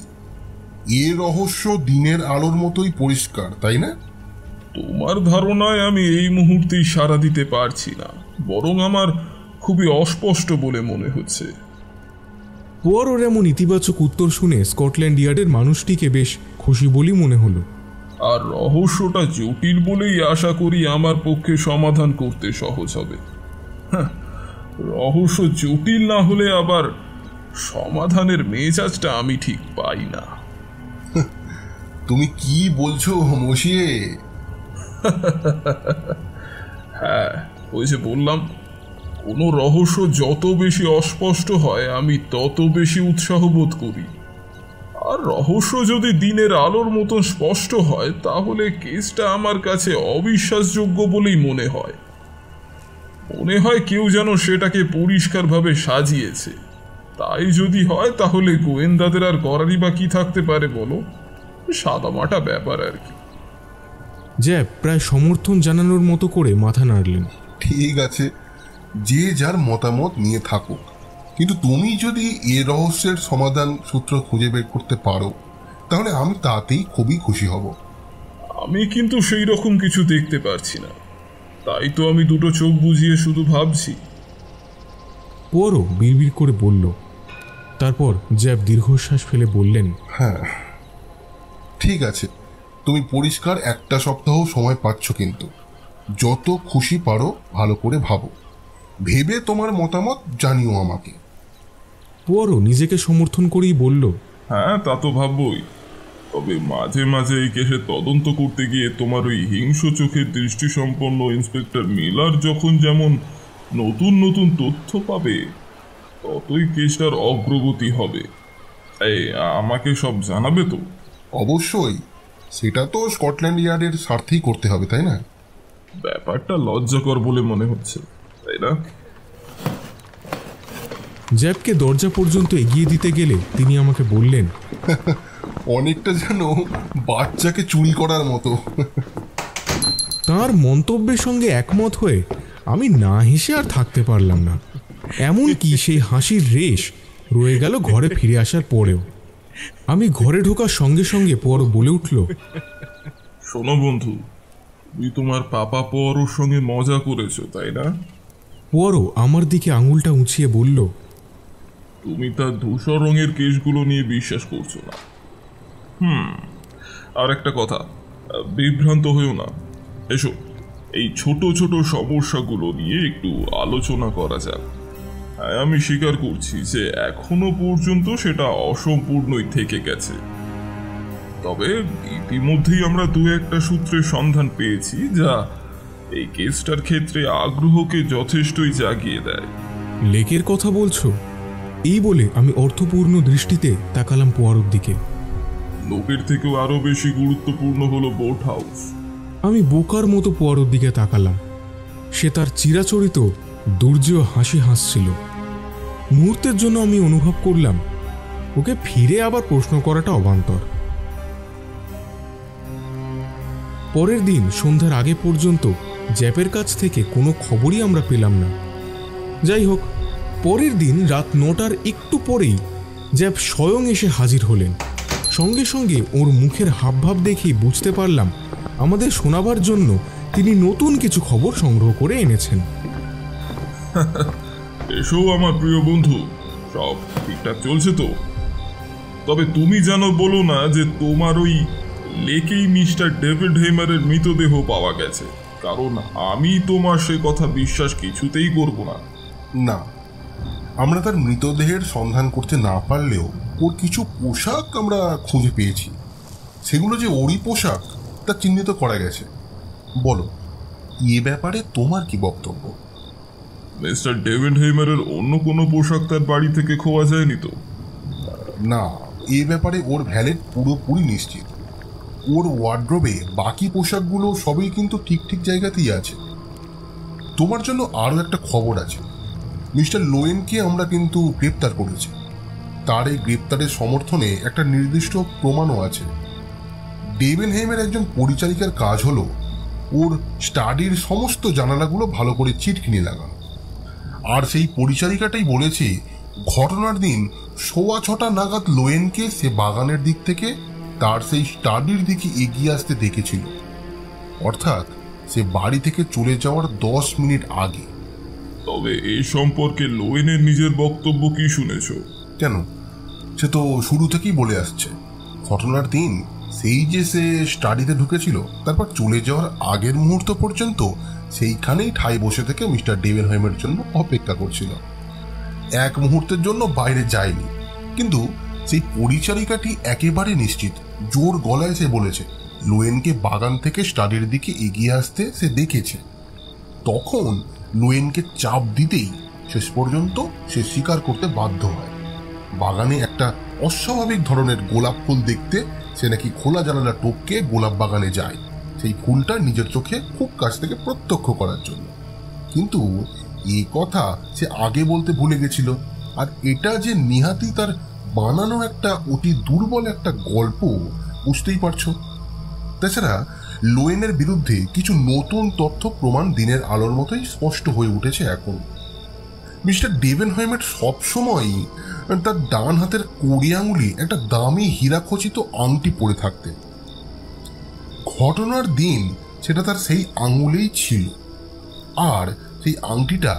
এ রহস্য দিনের আলোর মতোই পরিষ্কার, তাই না? তোমার ধারণায় আমি এই মুহূর্তেই সাড়া দিতে পারছি না, বরং আমার খুবই অস্পষ্ট বলে মনে হচ্ছে। পোয়ারোর এমন ইতিবাচক উত্তর শুনে স্কটল্যান্ড ইয়ার্ডের মানুষটিকে বেশ খুশি বলেই মনে হলো। আর রহস্যটা জটিল বলেই আশা করি আমার পক্ষে সমাধান করতে সহজ হবে। রহস্য জটিল না হলে আবার সমাধানের মেজাজটা আমি ঠিক পাই না। তুমি কি বলছো মশিয়ে? হ্যাঁ, ওই যে বললাম, কোনো রহস্য যত বেশি অস্পষ্ট হয় আমি তত বেশি উৎসাহ বোধ করি। আর রহস্য যদি দিনের আলোর মতো স্পষ্ট হয় তাহলে কেসটা আমার কাছে অবিশ্বাসযোগ্য বলেই মনে হয়। মনে হয় কেউ যেন সেটাকে পরিষ্কারভাবে সাজিয়েছে। তাই যদি হয় তাহলে গোয়েন্দাদের আর করারই বা কি থাকতে পারে বলো? সাদামাটা ব্যাপার আর কি। জ্যাব প্রায় সমর্থন জানানোর মতো করে মাথা নাড়লেন। ঠিক আছে, যে যার মতামত নিয়ে থাকুক, কিন্তু তুমি যদি এ রহস্যের সমাধান সূত্র খুঁজে বের করতে পারো তাহলে আমি তাতেই খুবই খুশি হব। আমি কিন্তু সেই রকম কিছু দেখতে পারছি না, তাই তো আমি দুটো চোখ বুজিয়ে শুধু ভাবছি। পোয়ারো বিড়বিড় করে বলল। তারপর জ্যাব দীর্ঘশ্বাস ফেলে বললেন, হ্যাঁ ঠিক আছে, তুমি পরিষ্কার একটা সপ্তাহ সময় পাচ্ছ, কিন্তু যত খুশি পারো ভালো করে ভাবো, ভেবে তোমার মতামত জানিও আমাকে। পোয়ারো নিজেকে সমর্থন করেই বলল, হ্যাঁ তা তো ভাববই, তবে মাঝে মাঝে এই কেসে তদন্ত করতে গিয়ে তোমার ওই হিংস্র চোখের দৃষ্টিসম্পন্ন ইন্সপেক্টর মিলার যখন যেমন নতুন নতুন তথ্য পাবে ততই কেসটার অগ্রগতি হবে। এই আমাকে সব জানাবে তো? অবশ্যই, সেটা তো স্কটল্যান্ড ইয়ার্ডের স্বার্থেই করতে হবে, তাই না? ব্যাপারটা লজ্জাকর বলে মনে হচ্ছে, তাই না? জ্যাবকে দরজা পর্যন্ত এগিয়ে দিতে গেলে তিনি আমাকে বললেন, অনেকটা যেন বাচ্চাকে চুরি করার মতো। তার মন্তব্যের সঙ্গে একমত হয়ে আমি না হেসে আর থাকতে পারলাম না। এমনকি সেই হাসির রেশ রয়ে গেল ঘরে ফিরে আসার পরেও। আমি ঘরে ঢোকার সঙ্গে সঙ্গে পোয়ারো বলে উঠল, শোনো বন্ধু, তুমি তোমার পাপা পোয়ারোর সঙ্গে মজা করেছো, তাই না? পোয়ারো আমার দিকে আঙুলটা উঁচিয়ে বলল, তুমি তার ধূসর রঙের কেসগুলো নিয়ে বিশ্বাস করছো না। আর একটা কথা, বিভ্রান্ত হয়েও না। এসো, এই ছোট ছোট সমস্যাগুলো নিয়ে একটু আলোচনা করা যাক। হ্যাঁ, আমি স্বীকার করছি যে এখনো পর্যন্ত সেটা অসম্পূর্ণই থেকে গেছে, তবে ইতিমধ্যেই আমরা দু একটা সূত্রের সন্ধান পেয়েছি যা এই কেসটার ক্ষেত্রে আগ্রহকে যথেষ্টই জাগিয়ে দেয়। লেকের কথা বলছো? এই বলে আমি অর্থপূর্ণ দৃষ্টিতে তাকালাম পোয়ারোর দিকে। লোকের থেকেও আরো বেশি গুরুত্বপূর্ণ হলো বোট হাউস। আমি বোকার মতো পোয়ারোর দিকে তাকালাম। সে তার চিরাচরিত দুর্জেয় হাসি হাসছিল। মুহূর্তের জন্য আমি অনুভব করলাম ওকে ফিরে আবার প্রশ্ন করাটা অবান্তর। পরের দিন সন্ধ্যার আগে পর্যন্ত জ্যাপের কাছ থেকে কোনো খবরই আমরা পেলাম না। যাই হোক, পরের দিন রাত 9টার একটু পরেই জ্যাপ স্বয়ং এসে হাজির হলেন। সঙ্গে সঙ্গে ওর মুখের হাবভাব দেখেই বুঝতে পারলাম আমাদের শোনাবার জন্য তিনি নতুন কিছু খবর সংগ্রহ করে এনেছেন। এসো আমার প্রিয় বন্ধু, সব ঠিকঠাক চলছে তো? তবে তুমি জানো বলো না যে তোমার ওই লেকেই মিস্টার ডেভেনহেইমের মৃতদেহ পাওয়া গেছে, কারণ আমি তোমার সে কথা বিশ্বাস কিছুতেই করব না। না, আমরা তার মৃতদেহের সন্ধান করতে না পারলেও ওর কিছু পোশাক আমরা খুঁজে পেয়েছি। সেগুলো যে ওরই পোশাক তা চিহ্নিত করা গেছে। বলো, এ ব্যাপারে তোমার কি বক্তব্য? মিস্টার ডেভেনহেইমারের অন্য কোনো পোশাক তার বাড়ি থেকে খোয়া যায়নি তো? না, এ ব্যাপারে ওর ভ্যালেট পুরোপুরি নিশ্চিত। ওর ওয়ার্ড্রোবে বাকি পোশাকগুলো সবই কিন্তু ঠিক ঠিক জায়গাতেই আছে। তোমার জন্য আরও একটা খবর আছে। মিস্টার লোয়েনকে আমরা কিন্তু গ্রেপ্তার করেছি। তার এই গ্রেপ্তারের সমর্থনে একটা নির্দিষ্ট প্রমাণও আছে। ডেভেনহেইমের একজন পরিচারিকার কাজ হলো ওর স্টাডির সমস্ত জানালাগুলো ভালো করে চিটকিনি লাগানো। আর সেই পরিচারিকাটাই বলেছে ঘটনার দিন 6:15 নাগাদ লোয়েনকে সে বাগানের দিক থেকে তার সেই স্টাডির দিকে এগিয়ে আসতে দেখেছিল, অর্থাৎ সে বাড়ি থেকে চলে যাওয়ার 10 মিনিট আগে। তবে এই সম্পর্কে লোয়েনের নিজের বক্তব্য কি শুনেছ? কেন, সে তো শুরু থেকেই বলে আসছে ঘটনার দিন সেই যে সে স্টাডিতে ঢুকেছিল, তারপর চলে যাওয়ার আগের মুহূর্ত পর্যন্ত সেইখানেই ঠাই বসে থেকে মিস্টার ডেভেনহেইমের জন্য অপেক্ষা করছিল। এক মুহূর্তের জন্য বাইরে যায়নি। কিন্তু সেই পরিচারিকাটি একেবারে নিশ্চিত, জোর গলায় সে বলেছে লোয়েনকে বাগান থেকে স্টাডির দিকে এগিয়ে আসতে সে দেখেছে। তখন লোয়েনকে চাপ দিতেই শেষ পর্যন্ত সে স্বীকার করতে বাধ্য হয় বাগানে একটা অস্বাভাবিক ধরনের গোলাপ ফুল দেখতে সে নাকি খোলা জানালা টপকে গোলাপ বাগানে যায়, সেই ফুলটা নিজের চোখে খুব কাছ থেকে প্রত্যক্ষ করার জন্য। কিন্তু এই কথা সে আগে বলতে ভুলে গেছিল। আর এটা যে নিহাতি তার বানানো একটা অতি দুর্বল একটা গল্প, বুঝতেই পারছো। তাছাড়া লোয়েনের বিরুদ্ধে কিছু নতুন তথ্য প্রমাণ দিনের আলোর মতোই স্পষ্ট হয়ে উঠেছে এখন। মিস্টার ডেভেনহেইমের সবসময়ই তার ডান হাতের কড়ি আঙুলে একটা দামি হীরাখচিত আংটি পরে থাকতেন। ঘটনার দিন সেটা তার সেই আঙুলেই ছিল। আর সেই আংটিটা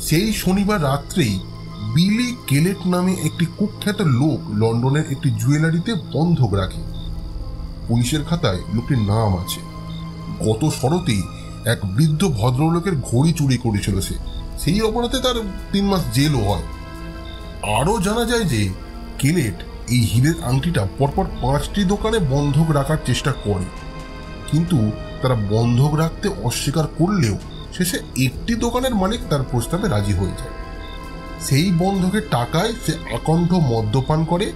সেই শনিবার রাত্রেই বিলি কেলেট নামে একটি কুখ্যাত লোক লন্ডনের একটি জুয়েলারিতে বন্ধক রাখে। পুলিশের খাতায় লোকটির নাম আছে। গত শরতেই এক বৃদ্ধ ভদ্রলোকের ঘড়ি চুরি করেছিল সে। সেই অপরাধে তার 3 মাস জেলও হয়। আরও জানা যায় যে কেলেট এই হীরের আংটিটা পরপর 5টি দোকানে বন্ধক রাখার চেষ্টা করে, কিন্তু তারা বন্ধক রাখতে অস্বীকার করলেও শেষে একটি দোকানের মালিক তার প্রস্তাবে রাজি হয়ে যায়। সেই বন্ধকের টাকায় সে আকণ্ঠ মদ্যপান করে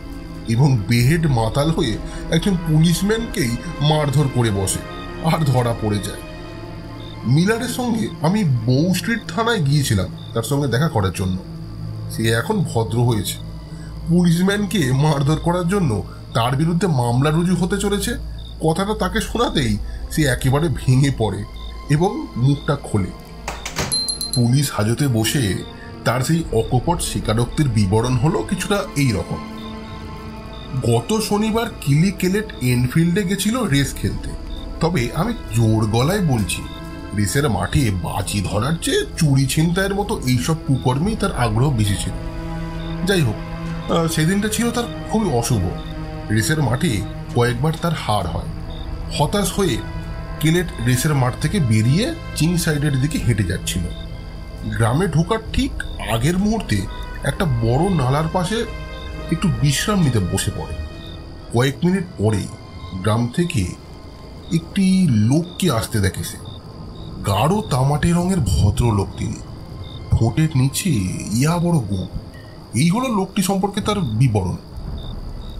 এবং বেহেড মাতাল হয়ে একজন পুলিশম্যানকেই মারধর করে বসে আর ধরা পড়ে যায়। মিলারের সঙ্গে আমি বউ স্ট্রিট থানায় গিয়েছিলাম তার সঙ্গে দেখা করার জন্য। সে এখন ভদ্র হয়েছে। পুলিশম্যানকে মারধর করার জন্য তার বিরুদ্ধে মামলা রুজু হতে চলেছে কথাটা তাকে শোনাতেই সে একেবারে ভেঙে পড়ে এবং মুখটা খোলে। পুলিশ হাজতে বসে তার সেই অকপট স্বীকারোক্তির বিবরণ হলো কিছুটা এই রকম। গত শনিবার কিলি কেলেট এনফিল্ডে গেছিল রেস খেলতে। তবে আমি জোর গলায় বলছি, রেসের মাঠে বাজি ধরার চেয়ে চুরি ছিনতাইয়ের মতো এইসব কুকর্মেই তার আগ্রহ বেশি ছিল। যাই হোক, সেদিনটা ছিল তার খুবই অশুভ। রেসের মাঠে কয়েকবার তার হার হয়। হতাশ হয়ে কেলেট রেসের মাঠ থেকে বেরিয়ে চিং সাইডের দিকে হেঁটে যাচ্ছিল। গ্রামে ঢোকার ঠিক আগের মুহূর্তে একটা বড় নালার পাশে একটু বিশ্রাম নিতে বসে পড়ে। কয়েক মিনিট পরেই গ্রাম থেকে একটি লোককে আসতে দেখে সে। গাঢ় তামাটে রঙের ভদ্রলোক তিনি, ঠোঁটের নিচে ইয়া বড় গোঁফ। এই হলো লোকটি সম্পর্কে তার বিবরণ।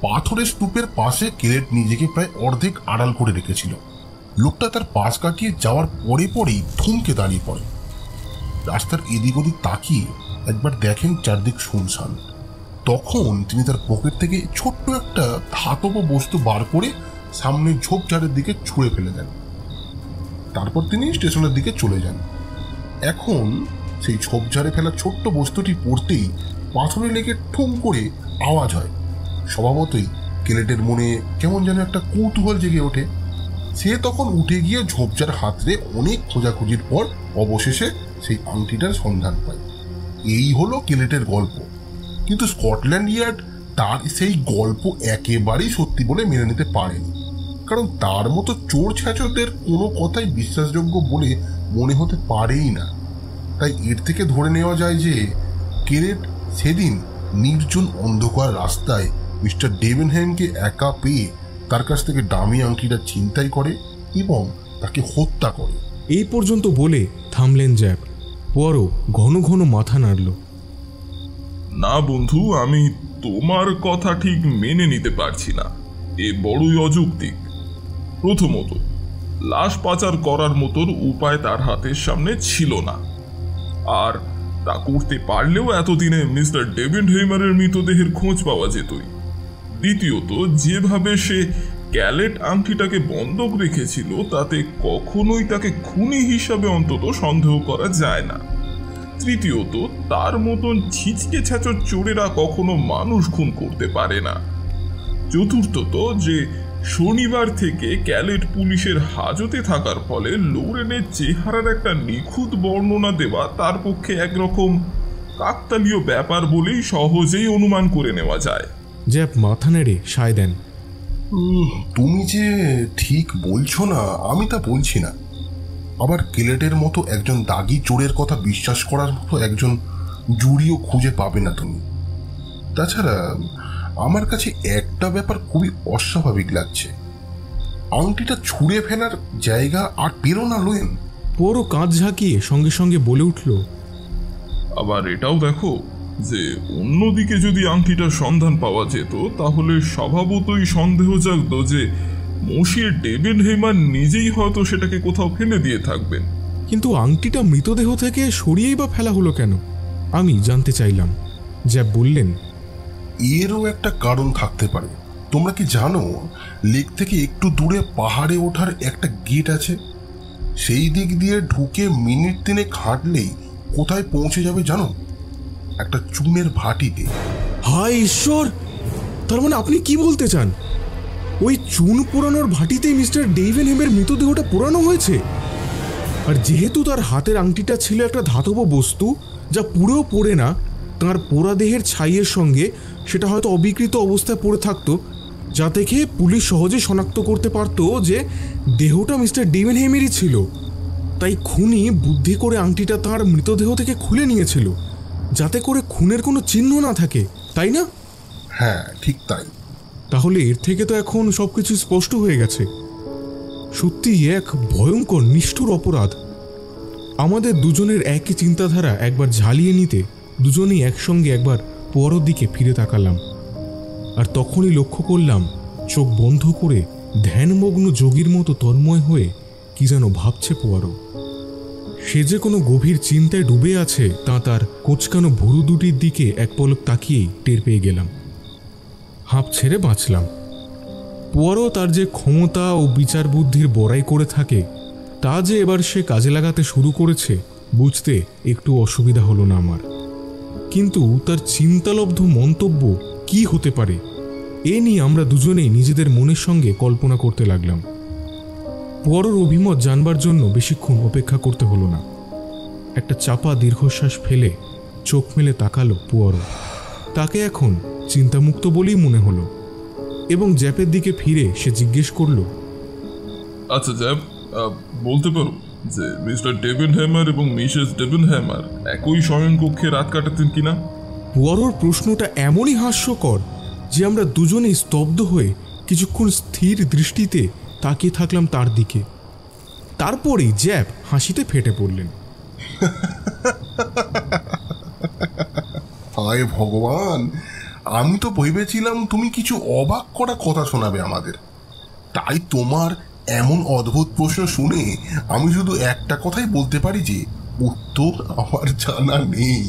পাথরের স্তূপের পাশে কেলেট নিজেকে প্রায় অর্ধেক আড়াল করে রেখেছিল। লোকটা তার পাশ কাটিয়ে যাওয়ার পরে পরেই থমকে দাঁড়িয়ে পড়ে। রাস্তার এদিক ওদিক তাকিয়ে একবার দেখেন চারদিক শুনশান। তখন তিনি তার পকেট থেকে ছোট্ট একটা ধাতব বস্তু বার করে সামনে ঝোপঝাড়ের দিকে ছুঁড়ে ফেলে দেন। তারপর তিনি স্টেশনের দিকে চলে যান। এখন সেই ঝোপঝাড়ে ফেলা ছোট্ট বস্তুটি পড়তেই পাথরে লেগে ঠুম করে আওয়াজ হয়। স্বভাবতই কেলেটের মনে কেমন যেন একটা কৌতূহল জেগে ওঠে। সে তখন উঠে গিয়ে ঝোপঝাড় হাতড়ে অনেক খোঁজাখুঁজির পর অবশেষে সেই আংটিটার সন্ধান পায়। এই হলো কেলেটের গল্প। কিন্তু স্কটল্যান্ড ইয়ার্ড তার সেই গল্প একেবারেই সত্যি বলে মেনে নিতে পারেনি, কারণ তার মতো চোর ছ্যাঁচরদের কোনো কথাই বিশ্বাসযোগ্য বলে মনে হতে পারেই না। তাই এর থেকে ধরে নেওয়া যায় যে কেলেট সেদিন নির্জন অন্ধকার রাস্তায় মিস্টার ডেভেনহ্যামকে একা পেয়ে তার কাছ থেকে দামি আংটিটা ছিনতাই করে এবং তাকে হত্যা করে। এই পর্যন্ত বলে থামলেন জ্যাপ। পোয়ারো ঘন ঘন মাথা নাড়ল। না বন্ধু, আমি তোমার কথা ঠিক মেনে নিতে পারছি না। এ বড়ই অযৌক্তিক। প্রথমত, লাশ পাচার করার মতন উপায় তার হাতের সামনে ছিল না, আর তা করতে পারলেও এতদিনে মিস্টার ডেভেনহেইমারের মৃতদেহের খোঁজ পাওয়া যেতই। দ্বিতীয়ত, যেভাবে সে ক্যালেট আংটিটাকে বন্ধক রেখেছিল তাতে কখনোই তাকে খুনি হিসাবে অন্তত সন্দেহ করা যায় না। তৃতীয়ত, তার মতন ছিচকে ছ্যাঁচর চোরেরা কখনো মানুষ খুন করতে পারে না। চতুর্থত, যে শনিবার থেকে ক্যালেট পুলিশের হাজতে থাকার ফলে লোরেনের চেহারার একটা নিখুঁত বর্ণনা দেওয়া তার পক্ষে একরকম কাকতালীয় ব্যাপার বলেই সহজেই অনুমান করে নেওয়া যায়। জ্যাপ মাথা নেড়ে সায় দেন। তুমি যে ঠিক বলছো না আমি তা বলছি না, আবার কেলেটের মতো একজন দাগি চোরের কথা বিশ্বাস করার মতো একজন জুড়িও খুঁজে পাবে না তুমি। তাছাড়া আমার কাছে একটা ব্যাপার খুবই অস্বাভাবিক লাগছে, আংটিটা ছুঁড়ে ফেলার জায়গা আর পেরো না লোয়েন। পোয়ারো কাঁধ ঝাঁকিয়ে সঙ্গে সঙ্গে বলে উঠল, আবার এটাও দেখো যে অন্যদিকে যদি আংটিটার সন্ধান পাওয়া যেত তাহলে স্বভাবতই সন্দেহ জাগত যে মশির ডেভেনহেইমার নিজেই হয়তো সেটাকে কোথাও ফেলে দিয়ে থাকবেন। কিন্তু আংটিটা মৃতদেহ থেকে সরিয়েই বা ফেলা হলো কেন, আমি জানতে চাইলাম। জ্যাপ বললেন, এরও একটা কারণ থাকতে পারে। তোমরা কি জানো লেক থেকে একটু দূরে পাহাড়ে ওঠার একটা গেট আছে? সেই দিক দিয়ে ঢুকে মিনিট 3 হাঁটলেই কোথায় পৌঁছে যাবে জানো? একটা চুনের ভাটিতে। হায় ঈশ্বর, তার মানে আপনি কি বলতে চান ওই চুন পোড়ানোর ভাটিতেই মিস্টার ডেভেনহেমের মৃতদেহটা পোড়ানো হয়েছে? আর যেহেতু তার হাতের আংটিটা ছিল একটা ধাতব বস্তু যা পুড়েও পড়ে না, তার পোড়া দেহের ছাইয়ের সঙ্গে সেটা হয়তো অবিকৃত অবস্থায় পড়ে থাকতো, যা থেকে পুলিশ সহজে শনাক্ত করতে পারত যে দেহটা মিস্টার ডেভেনহেমেরই ছিল। তাই খুনি বুদ্ধি করে আংটিটা তার মৃতদেহ থেকে খুলে নিয়েছিল যাতে করে খুনের কোনো চিহ্ন না থাকে, তাই না? হ্যাঁ, ঠিক তাই। তাহলে এর থেকে তো এখন সবকিছু স্পষ্ট হয়ে গেছে। সত্যি এক ভয়ঙ্কর নিষ্ঠুর অপরাধ। আমাদের দুজনের একই চিন্তাধারা একবার ঝালিয়ে নিতে দুজনেই একসঙ্গে একবার পোয়ারোর দিকে ফিরে তাকালাম, আর তখনই লক্ষ্য করলাম চোখ বন্ধ করে ধ্যানমগ্ন যোগীর মতো তন্ময় হয়ে কি যেন ভাবছে পোয়ারো। সে যে কোনো গভীর চিন্তায় ডুবে আছে তা তার কোচকানো ভুরু দুটির দিকে এক পলক তাকিয়েই টের পেয়ে গেলাম। হাঁপ ছেড়ে বাঁচলাম। পোয়ারো তার যে ক্ষমতা ও বিচার বুদ্ধির বড়াই করে থাকে তা যে এবার সে কাজে লাগাতে শুরু করেছে বুঝতে একটু অসুবিধা হলো না আমার। কিন্তু তার চিন্তালব্ধ মন্তব্য কি হতে পারে এ নিয়ে আমরা দুজনেই নিজেদের মনের সঙ্গে কল্পনা করতে লাগলাম। পোয়ারোর অভিমত জানবার জন্য বেশিক্ষণ অপেক্ষা করতে হলো না। একটা চাপা দীর্ঘশ্বাস ফেলে চোখ মেলে তাকালো পোয়ারো। তাকে এখন চিন্তামুক্ত বলেই মনে হলো এবং জ্যাপের দিকে ফিরে সে জিজ্ঞেস করলো, আচ্ছা জ্যাপ, বলতে পারো যে মিস্টার ডেভেনহেইমার এবং মিসেস ডেভেনহেইমার একই শয়নকক্ষে রাত কাটাতেন কিনা? পোয়ারোর প্রশ্নটা এমনই হাস্যকর যে আমরা দুজনেই স্তব্ধ হয়ে কিছুক্ষণ স্থির দৃষ্টিতে তাকিয়ে থাকলাম তার দিকে। তারপরেই জ্যাপ হাসিতে ফেটে পড়লেন। হায় ভগবান, আমি তো ভেবেছিলাম তুমি কিছু অবাক করা কথা শোনাবে আমাদের। তাই তোমার এমন অদ্ভুত প্রশ্ন শুনে আমি শুধু একটা কথাই বলতে পারি যে উত্তর আমার জানা নেই।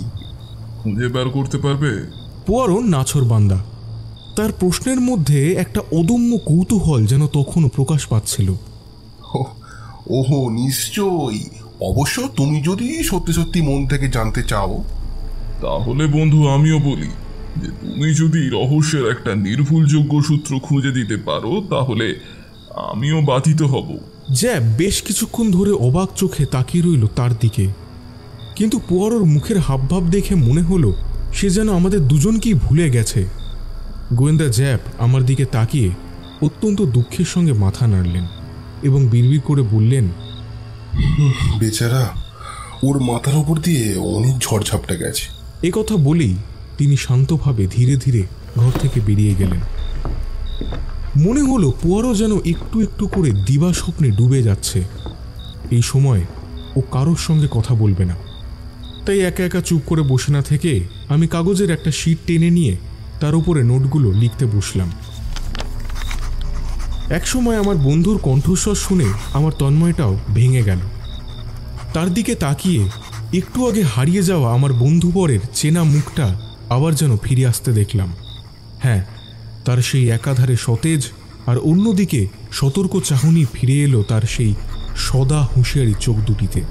খুঁজে বের করতে পারবে? পোয়ারো নাছোড়বান্দা। তার প্রশ্নের মধ্যে একটা অদম্য কৌতূহল যেন তখনও প্রকাশ পাচ্ছিল। ওহো, নিশ্চয়ই। অবশ্য তুমি যদি সত্যি সত্যি মন থেকে জানতে চাও তাহলে বন্ধু আমিও বলি যে তুমি যদি রহস্যের একটা নির্ভুলযোগ্য সূত্র খুঁজে দিতে পারো তাহলে আমিও বাধিত হব। জ্যাপ বেশ কিছুক্ষণ ধরে অবাক চোখে তাকিয়ে রইল তার দিকে, কিন্তু পোয়ারোর মুখের হাবভাব দেখে মনে হলো সে যেন আমাদের দুজনকেই ভুলে গেছে। গোয়েন্দা জ্যাপ আমার দিকে তাকিয়ে অত্যন্ত দুঃখের সঙ্গে মাথা নাড়লেন এবং বিড়বিড় করে বললেন, বেচারা, ওর মাথার উপর দিয়ে অনেক ঝড়ঝাপটা গেছে। এ কথা বলেই তিনি শান্তভাবে ধীরে ধীরে ঘর থেকে বেরিয়ে গেলেন। মনে হলো পুয়ারো যেন একটু একটু করে দিবা স্বপ্নে ডুবে যাচ্ছে। এই সময় ও কারোর সঙ্গে কথা বলবে না, তাই একা একা চুপ করে বসে না থেকে আমি কাগজের একটা শিট টেনে নিয়ে তার উপরে নোটগুলো লিখতে বসলাম। একসময় আমার বন্ধুর কণ্ঠস্বর শুনে আমার তন্ময়টাও ভেঙে গেল। তার দিকে তাকিয়ে একটু আগে হারিয়ে যাওয়া আমার বন্ধুবরের চেনা মুখটা আবার যেন ফিরে আসতে দেখলাম। হ্যাঁ, তার সেই একাধারে সতেজ আর অন্যদিকে সতর্ক চাহনি ফিরে এলো তার সেই সদা হুঁশিয়ারি চোখ দুটিতে।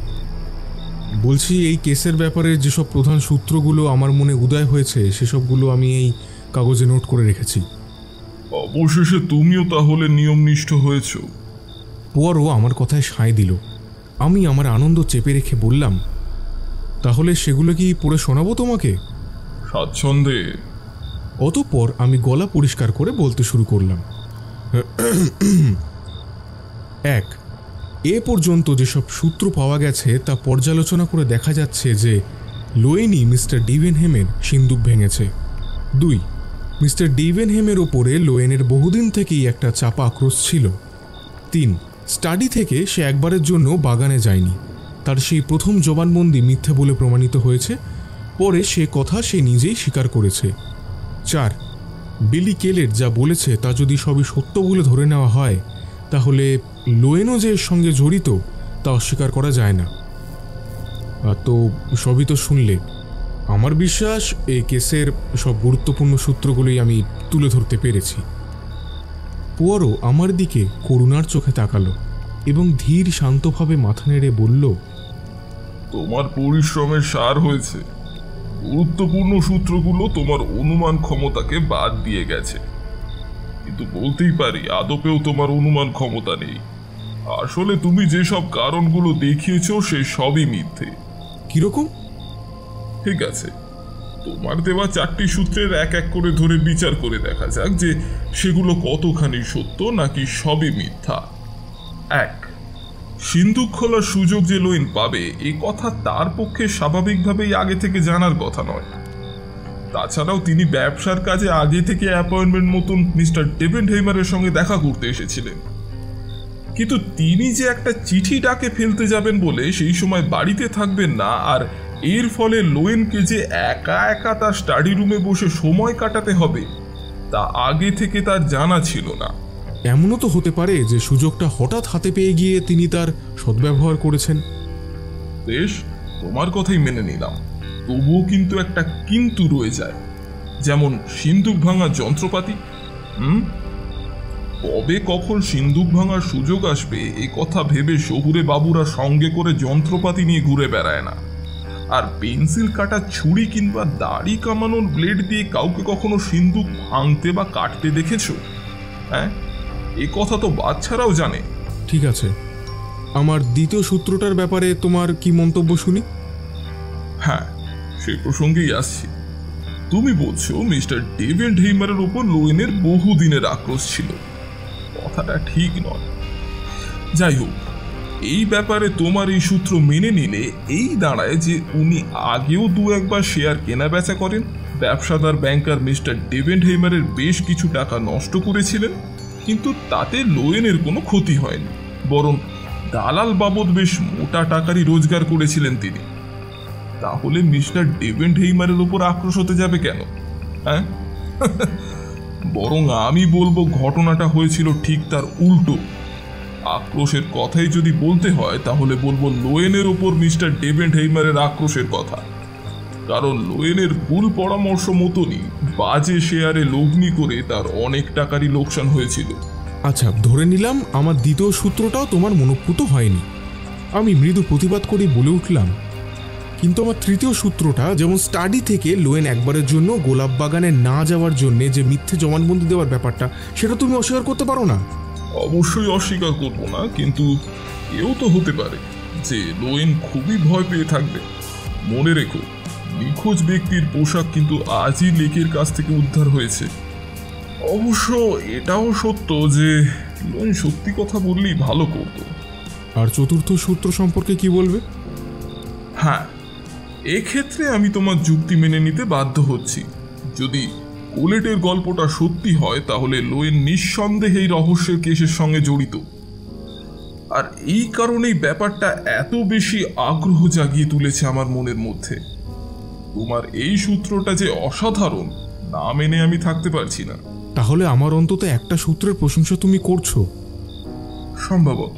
বলছি, এই কেসের ব্যাপারে যেসব প্রধান সূত্রগুলো আমার মনে উদয় হয়েছে সেসবগুলো আমি এই কাগজে নোট করে রেখেছি। অবশেষে তুমিও তাহলে নিয়মনিষ্ঠ হয়েছ। পুয়ারো আমার কথায় সায় দিল। আমি আমার আনন্দ চেপে রেখে বললাম, তাহলে সেগুলো কি পড়ে শোনাবো তোমাকে? স্বাচ্ছন্দ্যে। অতঃপর আমি গলা পরিষ্কার করে বলতে শুরু করলাম। 1. এ পর্যন্ত যেসব সূত্র পাওয়া গেছে তা পর্যালোচনা করে দেখা যাচ্ছে যে লোয়েনই মিস্টার ডেভেনহেমের সিন্দুক ভেঙেছে। 2. মিস্টার ডেভেনহেমের ওপরে লোয়েনের বহুদিন থেকেই একটা চাপা আক্রোশ ছিল। 3. স্টাডি থেকে সে একবারের জন্য বাগানে যায়নি। তার সেই প্রথম জবানবন্দি মিথ্যে বলে প্রমাণিত হয়েছে, পরে সে কথা সে নিজেই স্বীকার করেছে। 4. বিলি কেলেট যা বলেছে তা যদি সবই সত্য বলে ধরে নেওয়া হয় তাহলে লোয়েনও যে এর সঙ্গে জড়িত তা অস্বীকার করা যায় না। তো সবই তো শুনলে। আমার বিশ্বাস এই কেসের সব গুরুত্বপূর্ণ সূত্রগুলোই আমি তুলে ধরতে পেরেছি। পুয়ারো আমার দিকে করুণার চোখে তাকালো এবং ধীর শান্তভাবে মাথা নেড়ে বলল, তোমার পরিশ্রমের সার হয়েছে। গুরুত্বপূর্ণ সূত্রগুলো তোমার অনুমান ক্ষমতাকে বাদ দিয়ে গেছে, কিন্তু বলতেই পারি আদপেও তোমার অনুমান ক্ষমতা নেই। আসলে তুমি যেসব কারণগুলো দেখিয়েছ সে সবই মিথ্যে। কিরকম? ঠিক আছে, তোমার দেওয়া 4টি সূত্রের এক এক করে ধরে বিচার করে দেখা যাক যে সেগুলো কতখানি সত্য নাকি সবই মিথ্যা। 1. সিন্দুক খোলার সুযোগ যে লোয়েন পাবে এ কথা তার পক্ষে স্বাভাবিকভাবেই আগে থেকে জানার কথা নয়। তাছাড়াও তিনি ব্যবসার কাজে আগে থেকে অ্যাপয়েন্টমেন্ট মতন মিস্টার ডেভেনহেইমারের সঙ্গে দেখা করতে এসেছিলেন, কিন্তু তিনি যে একটা চিঠি ডাকে ফেলতে যাবেন বলে সেই সময় বাড়িতে থাকবেন না, আর এর ফলে লোয়েনকে যে একা একা তার স্টাডি রুমে বসে সময় কাটাতে হবে তা আগে থেকে তার জানা ছিল না। এমনও তো হতে পারে যে সুযোগটা হঠাৎ হাতে পেয়ে গিয়ে তিনি তার সদ্ব্যবহার করেছেন। বেশ, তোমার কথাই মেনে নিলাম, তবুও কিন্তু একটা কিন্তু রয়ে যায়। যেমন সিন্দুক ভাঙার যন্ত্রপাতি। কবে কখন সিন্দুক ভাঙার সুযোগ আসবে এ কথা ভেবে শহুরে বাবুরা সঙ্গে করে যন্ত্রপাতি নিয়ে ঘুরে বেড়ায় না। আর পেন্সিল কাটা ছুরি কিংবা দাড়ি কামানোর ব্লেড দিয়ে কাউকে কখনো সিন্দুক ভাঙতে বা কাটতে দেখেছো? হ্যাঁ, এ কথা তো বাচ্চারাও জানে। ঠিক আছে, আমার দ্বিতীয় সূত্রটার ব্যাপারে তোমার কি মন্তব্য শুনি? হ্যাঁ, সে প্রসঙ্গেই আসছি। তুমি বলছো মিস্টার ডেভেনহেইমারের উপর লোয়েনের বহুদিনের আক্রোশ ছিল। কথাটা ঠিক নয়। যাই হোক, এই ব্যাপারে তোমার এই সূত্র মেনে নিলে এই দাঁড়ায় যে উনি আগেও 2-1বার শেয়ার কেনা বেচা করেন, ব্যবসাদার ব্যাংকার মিস্টার ডেভেনহেইমারের বেশ কিছু টাকা নষ্ট করেছিলেন, কিন্তু তাতে লোয়েনের কোনো ক্ষতি হয়নি, বরং দালাল বাবদ বেশ মোটা টাকারই রোজগার করেছিলেন তিনি। তাহলে মিস্টার ডেভেনহেইমারের উপর আক্রোশ হতে যাবে কেন? হ্যাঁ, বরং আমি বলবো ঘটনাটা হয়েছিল ঠিক তার উল্টো। আক্রোশের কথাই যদি বলতে হয় তাহলে বলবো লোয়েনের ওপর মিস্টার ডেভেনহেইমারের আক্রোশের কথা, কারণ লোয়েনের ভুল পরামর্শ মতনই বাজে শেয়ারে লগ্নি করে তার অনেক টাকারই লোকসান হয়েছিল। আচ্ছা, ধরে নিলাম আমার দ্বিতীয় সূত্রটাও তোমার মনোপুত হয়নি। আমি মৃদু প্রতিবাদ করে বলে উঠলাম, কিন্তু আমার তৃতীয় সূত্রটা, যেমন স্টাডি থেকে লোয়েন একবারের জন্য গোলাপ বাগানে না যাওয়ার জন্য যে মিথ্যে জবানবন্দি দেওয়ার ব্যাপারটা, সেটা তুমি অস্বীকার করতে পারো না? অবশ্যই অস্বীকার করবো না, কিন্তু এও তো হতে পারে যে লোয়েন খুবই ভয় পেয়ে থাকবে। মনে রেখো, নিখোঁজ ব্যক্তির পোশাক কিন্তু আজই লেকের কাছ থেকে উদ্ধার হয়েছে। অবশ্য এটাও সত্য যে লোয়েন সত্যি কথা বললেই ভালো করত। আর চতুর্থ সূত্র সম্পর্কে কি বলবে? হ্যাঁ, এক্ষেত্রে আমি তোমার যুক্তি মেনে নিতে বাধ্য হচ্ছি। যদি কোলেটের গল্পটা সত্যি হয় তাহলে লোয়েন নিঃসন্দেহে এই রহস্যের কেসের সঙ্গে জড়িত। আর এই কারণেই ব্যাপারটা এত বেশি আগ্রহ জাগিয়ে তুলেছে আমার মনের মধ্যে। তোমার এই সূত্রটা যে অসাধারণ না মেনে আমি থাকতে পারছি না। তাহলে আমার অন্তত একটা সূত্রের প্রশংসা তুমি করছো? সম্ভবত,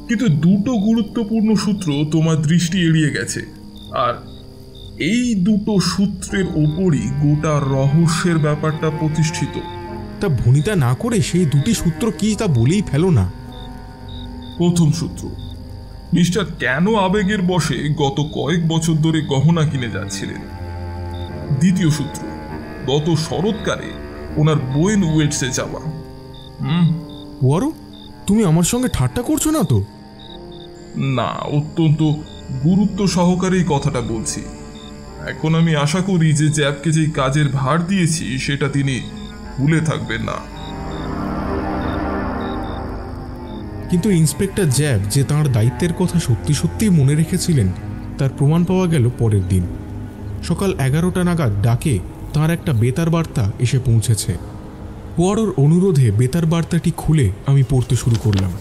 কিন্তু দুটো গুরুত্বপূর্ণ সূত্র তোমার দৃষ্টি এড়িয়ে গেছে, আর এই দুটো সূত্রের ওপরই গোটা রহস্যের ব্যাপারটা প্রতিষ্ঠিত। তা ভনিতা না করে সেই দুটি সূত্র কি তা বলেই ফেলো না। প্রথম সূত্র, মিস্টার কেন আবেগের বশে গত কয়েক বছর ধরে গহনা কিনে যাচ্ছিলেন। দ্বিতীয় সূত্র, গত শরৎকালে ওনার বোয়েন ওয়েটসে যাওয়া। পুয়ারো, তুমি আমার সঙ্গে ঠাট্টা করছো না তো? না, অত্যন্ত গুরুত্ব সহকারে এই কথাটা বলছি। এখন আমি আশা করি যে জ্যাবকে যেই কাজের ভার দিয়েছি সেটা তিনি ভুলে থাকবেন না। কিন্তু ইন্সপেক্টর জ্যাব যে তাঁর দায়িত্বের কথা সত্যি সত্যিই মনে রেখেছিলেন তার প্রমাণ পাওয়া গেল পরের দিন সকাল 11টা নাগাদ ডাকে তাঁর একটা বেতার বার্তা এসে পৌঁছেছে। পুয়ারোর অনুরোধে বেতার বার্তাটি খুলে আমি পড়তে শুরু করলাম।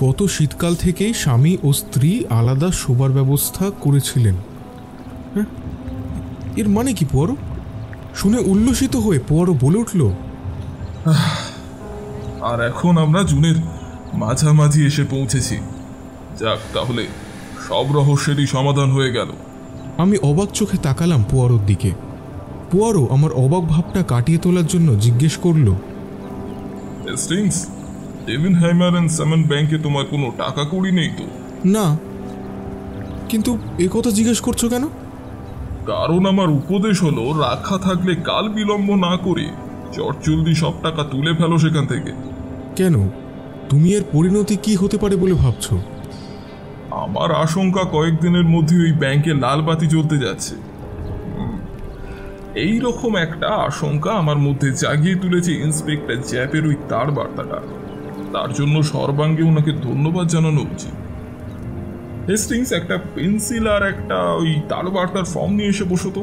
গত শীতকাল থেকেই স্বামী ও স্ত্রী আলাদা শোবার ব্যবস্থা করেছিলেন। হ্যাঁ, এর মানে কি পুয়ারো? শুনে উল্লসিত হয়ে পুয়ারো বলে উঠল, আর এখন আমরা জুনের মাঝামাঝি এসে পৌঁছেছি। যাক, তাহলে সব রহস্যেরই সমাধান হয়ে গেল। আমি অবাক চোখে তাকালাম পুয়ারোর দিকে। পুয়ারো আমার অবাক ভাবটা কাটিয়ে তোলার জন্য জিজ্ঞেস করল, হেস্টিংস, ডেভেনহাইমার এন্ড সামন ব্যাংকে তোমার কোনো টাকা কড়ি নেই তো? না। কিন্তু এ কথা জিজ্ঞেস করছো কেন? কারণ আমার উপদেশ হলো, রাখা থাকলে কাল বিলম্ব না করে চটজলদি সব টাকা তুলে ফেলো সেখান থেকে। কেন? তুমি এর পরিণতি কি হতে পারে বলে ভাবছো? আমার আশঙ্কা কয়েকদিনের মধ্যে ওই ব্যাংকে লাল বাতি জ্বলতে যাচ্ছে। এই রকম একটা আশঙ্কা আমার মধ্যে জাগিয়ে তুলেছে ইন্সপেক্টর জ্যাপের ওই তার বার্তাটা। তার জন্য সর্বাঙ্গে ওনাকে ধন্যবাদ জানানো উচিত। হেস্টিংস, একটা পেন্সিল আর একটা ওই তার বার্তার ফর্ম নিয়ে এসে বসো তো।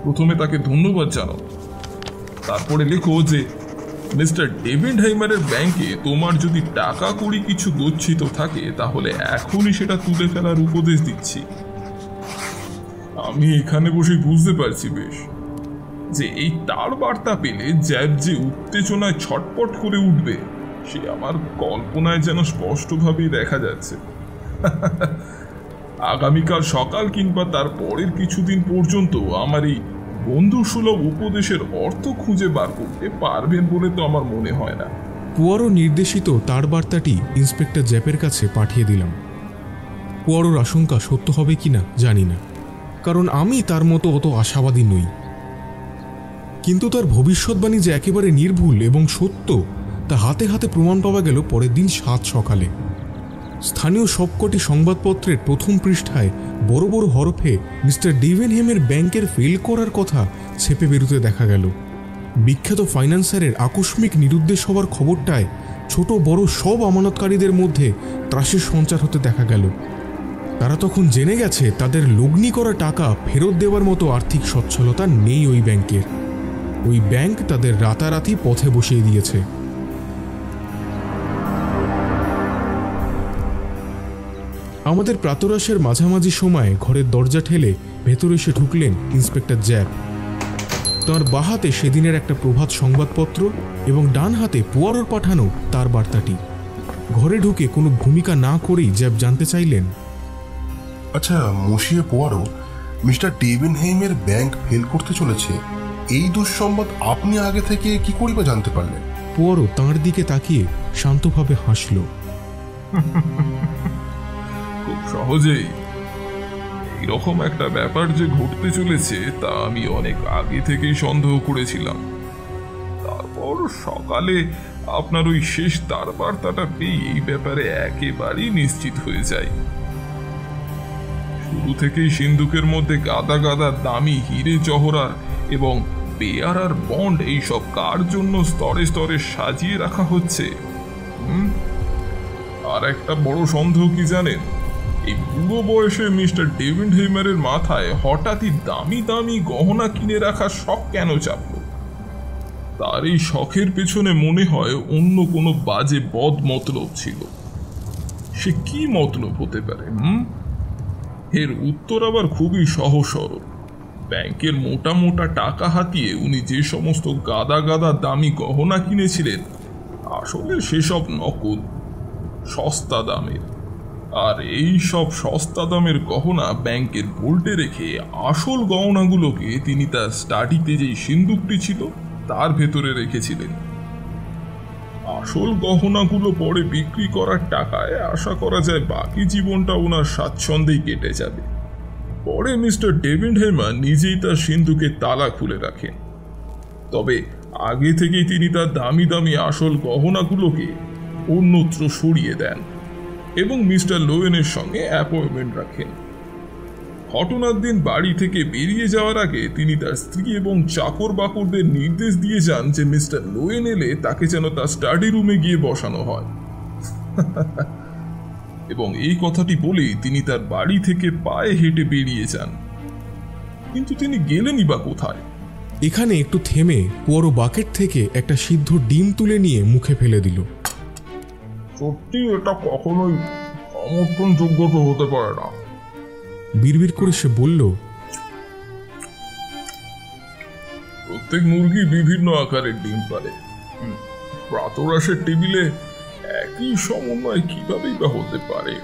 প্রথমে তাকে ধন্যবাদ জানাও, তারপরে লেখো যে মিস্টার ডেভেনহাইমারের ব্যাংকে তোমার যদি টাকা কড়ি কিছু গচ্ছিত থাকে তাহলে এখনই সেটা তুলে ফেলার উপদেশ দিচ্ছি। আমি এখানে বসে বুঝতে পারছি বেশ যে এই তার বার্তা পেলে জ্যাব যে উত্তেজনায় ছটপট করে উঠবে সে আমার কল্পনায় যেন স্পষ্টভাবেই দেখা যাচ্ছে। আগামীকাল সকাল কিংবা তার পরের কিছুদিন পর্যন্ত আমার এই বন্ধুসুলভ উপদেশের অর্থ খুঁজে বার করতে পারবেন বলে তো আমার মনে হয় না। পুয়ারো নির্দেশিত তার বার্তাটি ইন্সপেক্টর জ্যাপের কাছে পাঠিয়ে দিলাম। পুয়ারোর আশঙ্কা সত্য হবে কিনা জানি না, কারণ আমি তার মতো অত আশাবাদী নই। কিন্তু তার ভবিষ্যৎবাণী যে একেবারে নির্ভুল এবং সত্য তা হাতে হাতে প্রমাণ পাওয়া গেল পরের দিন 7 সকালে। স্থানীয় সবকটি সংবাদপত্রের প্রথম পৃষ্ঠায় বড় বড় হরফে মিস্টার ডেভেনহেমের ব্যাংকের ফেল করার কথা ছেপে বেরোতে দেখা গেল। বিখ্যাত ফাইন্যান্সারের আকস্মিক নিরুদ্দেশ হওয়ার খবরটায় ছোট বড় সব আমানতকারীদের মধ্যে ত্রাসের সঞ্চার হতে দেখা গেল। তারা তখন জেনে গেছে তাদের লগ্নি করা টাকা ফেরত দেওয়ার মতো আর্থিক সচ্ছলতা নেই ওই ব্যাংকের। ওই ব্যাংক তাদের রাতারাতি পথে বসিয়ে দিয়েছে। আমাদের প্রাতরাশের মাঝামাঝি সময়ে ঘরের দরজা ঠেলে ভেতরে এসে ঢুকলেন ইন্সপেক্টর জ্যাব। তাঁর বাঁ হাতে সেদিনের একটা প্রভাত সংবাদপত্র এবং ডান হাতে পুয়ারোর পাঠানো তার বার্তাটি। ঘরে ঢুকে কোনো ভূমিকা না করেই জ্যাব জানতে চাইলেন, আচ্ছা মসিয়ে পুয়ারো, মিস্টার ডেভেনহেইমের ব্যাংক ফেল করতে চলেছে, এই দুঃসংবাদ আপনি আগে থেকে কি করিবা জানতে পারলেন? পুয়ারো তাঁর দিকে তাকিয়ে শান্তভাবে হাসল। খুব সহজেই এইরকম একটা ব্যাপার যে ঘটতে চলেছে তা আমি অনেক আগে থেকেই সন্দেহ করেছিলাম। তারপর সকালে আপনার ওই শেষ তার বার্তাটা পেয়ে এই ব্যাপারে একেবারেই নিশ্চিত হয়ে যায়। শুরু থেকেই সিন্ধুকের মধ্যে গাদা গাদা দামি হিরে জহরার এবং পেয়ারার বন্ড এইসব কার জন্য স্তরে স্তরে সাজিয়ে রাখা হচ্ছে। আর একটা বড় সন্দেহ কি জানেন, এই বুড়ো বয়সে মিস্টার ডেভিনহেইমারের মাথায় হঠাৎই দামি দামি গহনা কিনে রাখার শখ কেন চাপল? তার এই শখের পেছনে মনে হয় অন্য কোনো বাজে বদ মতলব ছিল। সে কি মতলব হতে পারে? এর উত্তর আবার খুবই সহজ সরল। ব্যাংকের মোটা মোটা টাকা হাতিয়ে উনি যে সমস্ত গাদা গাদা দামি গহনা কিনেছিলেন, আসলে সেসব নকল, সস্তা দামের। আর এই সব সস্তা দামের গহনা ব্যাংকের ভোল্টে রেখে আসল গহনাগুলোকে তিনি তার স্টাডিতে যেই সিন্দুকটি ছিল তার ভেতরে রেখেছিলেন। আসল গহনাগুলো পরে বিক্রি করার টাকায় আশা করা যায় বাকি জীবনটা ওনার স্বাচ্ছন্দ্যেই কেটে যাবে। পরে মিস্টার ডেভিনহেইমার নিজেই তার সিন্দুকের তালা খুলে রাখেন। তবে আগে থেকেই তিনি তার দামি দামি আসল গহনাগুলোকে অন্যত্র সরিয়ে দেন এবং মিস্টার লোয়েনের সঙ্গে অ্যাপয়েন্টমেন্ট রাখেন। ঘটনার দিন বাড়ি থেকে বেরিয়ে যাওয়ার আগে তিনি তার স্ত্রী এবং চাকর বাকরদের নির্দেশ দিয়ে যান যে মিস্টার লোয়েন এলে তাকে যেন তার স্টাডি রুমে গিয়ে বসানো হয়। এবং এই কথাটি বলেই তিনি তার বাড়ি থেকে পায়ে হেঁটে বেরিয়ে যান। কিন্তু তিনি গেলেনই বা কোথায়? এখানে একটু থেমে পুরো বাকেট থেকে একটা সিদ্ধ ডিম তুলে নিয়ে মুখে ফেলে দিল। সত্যি এটা কখনোই সমর্থনযোগ্য তো হতে পারে না, বিড়বিড় করে সে বলল। প্রত্যেক মুরগি বিভিন্ন আকারের ডিম পারে। প্রাতরাশের টেবিলে একই সমন্বয় কিভাবেই বা হতে পারে?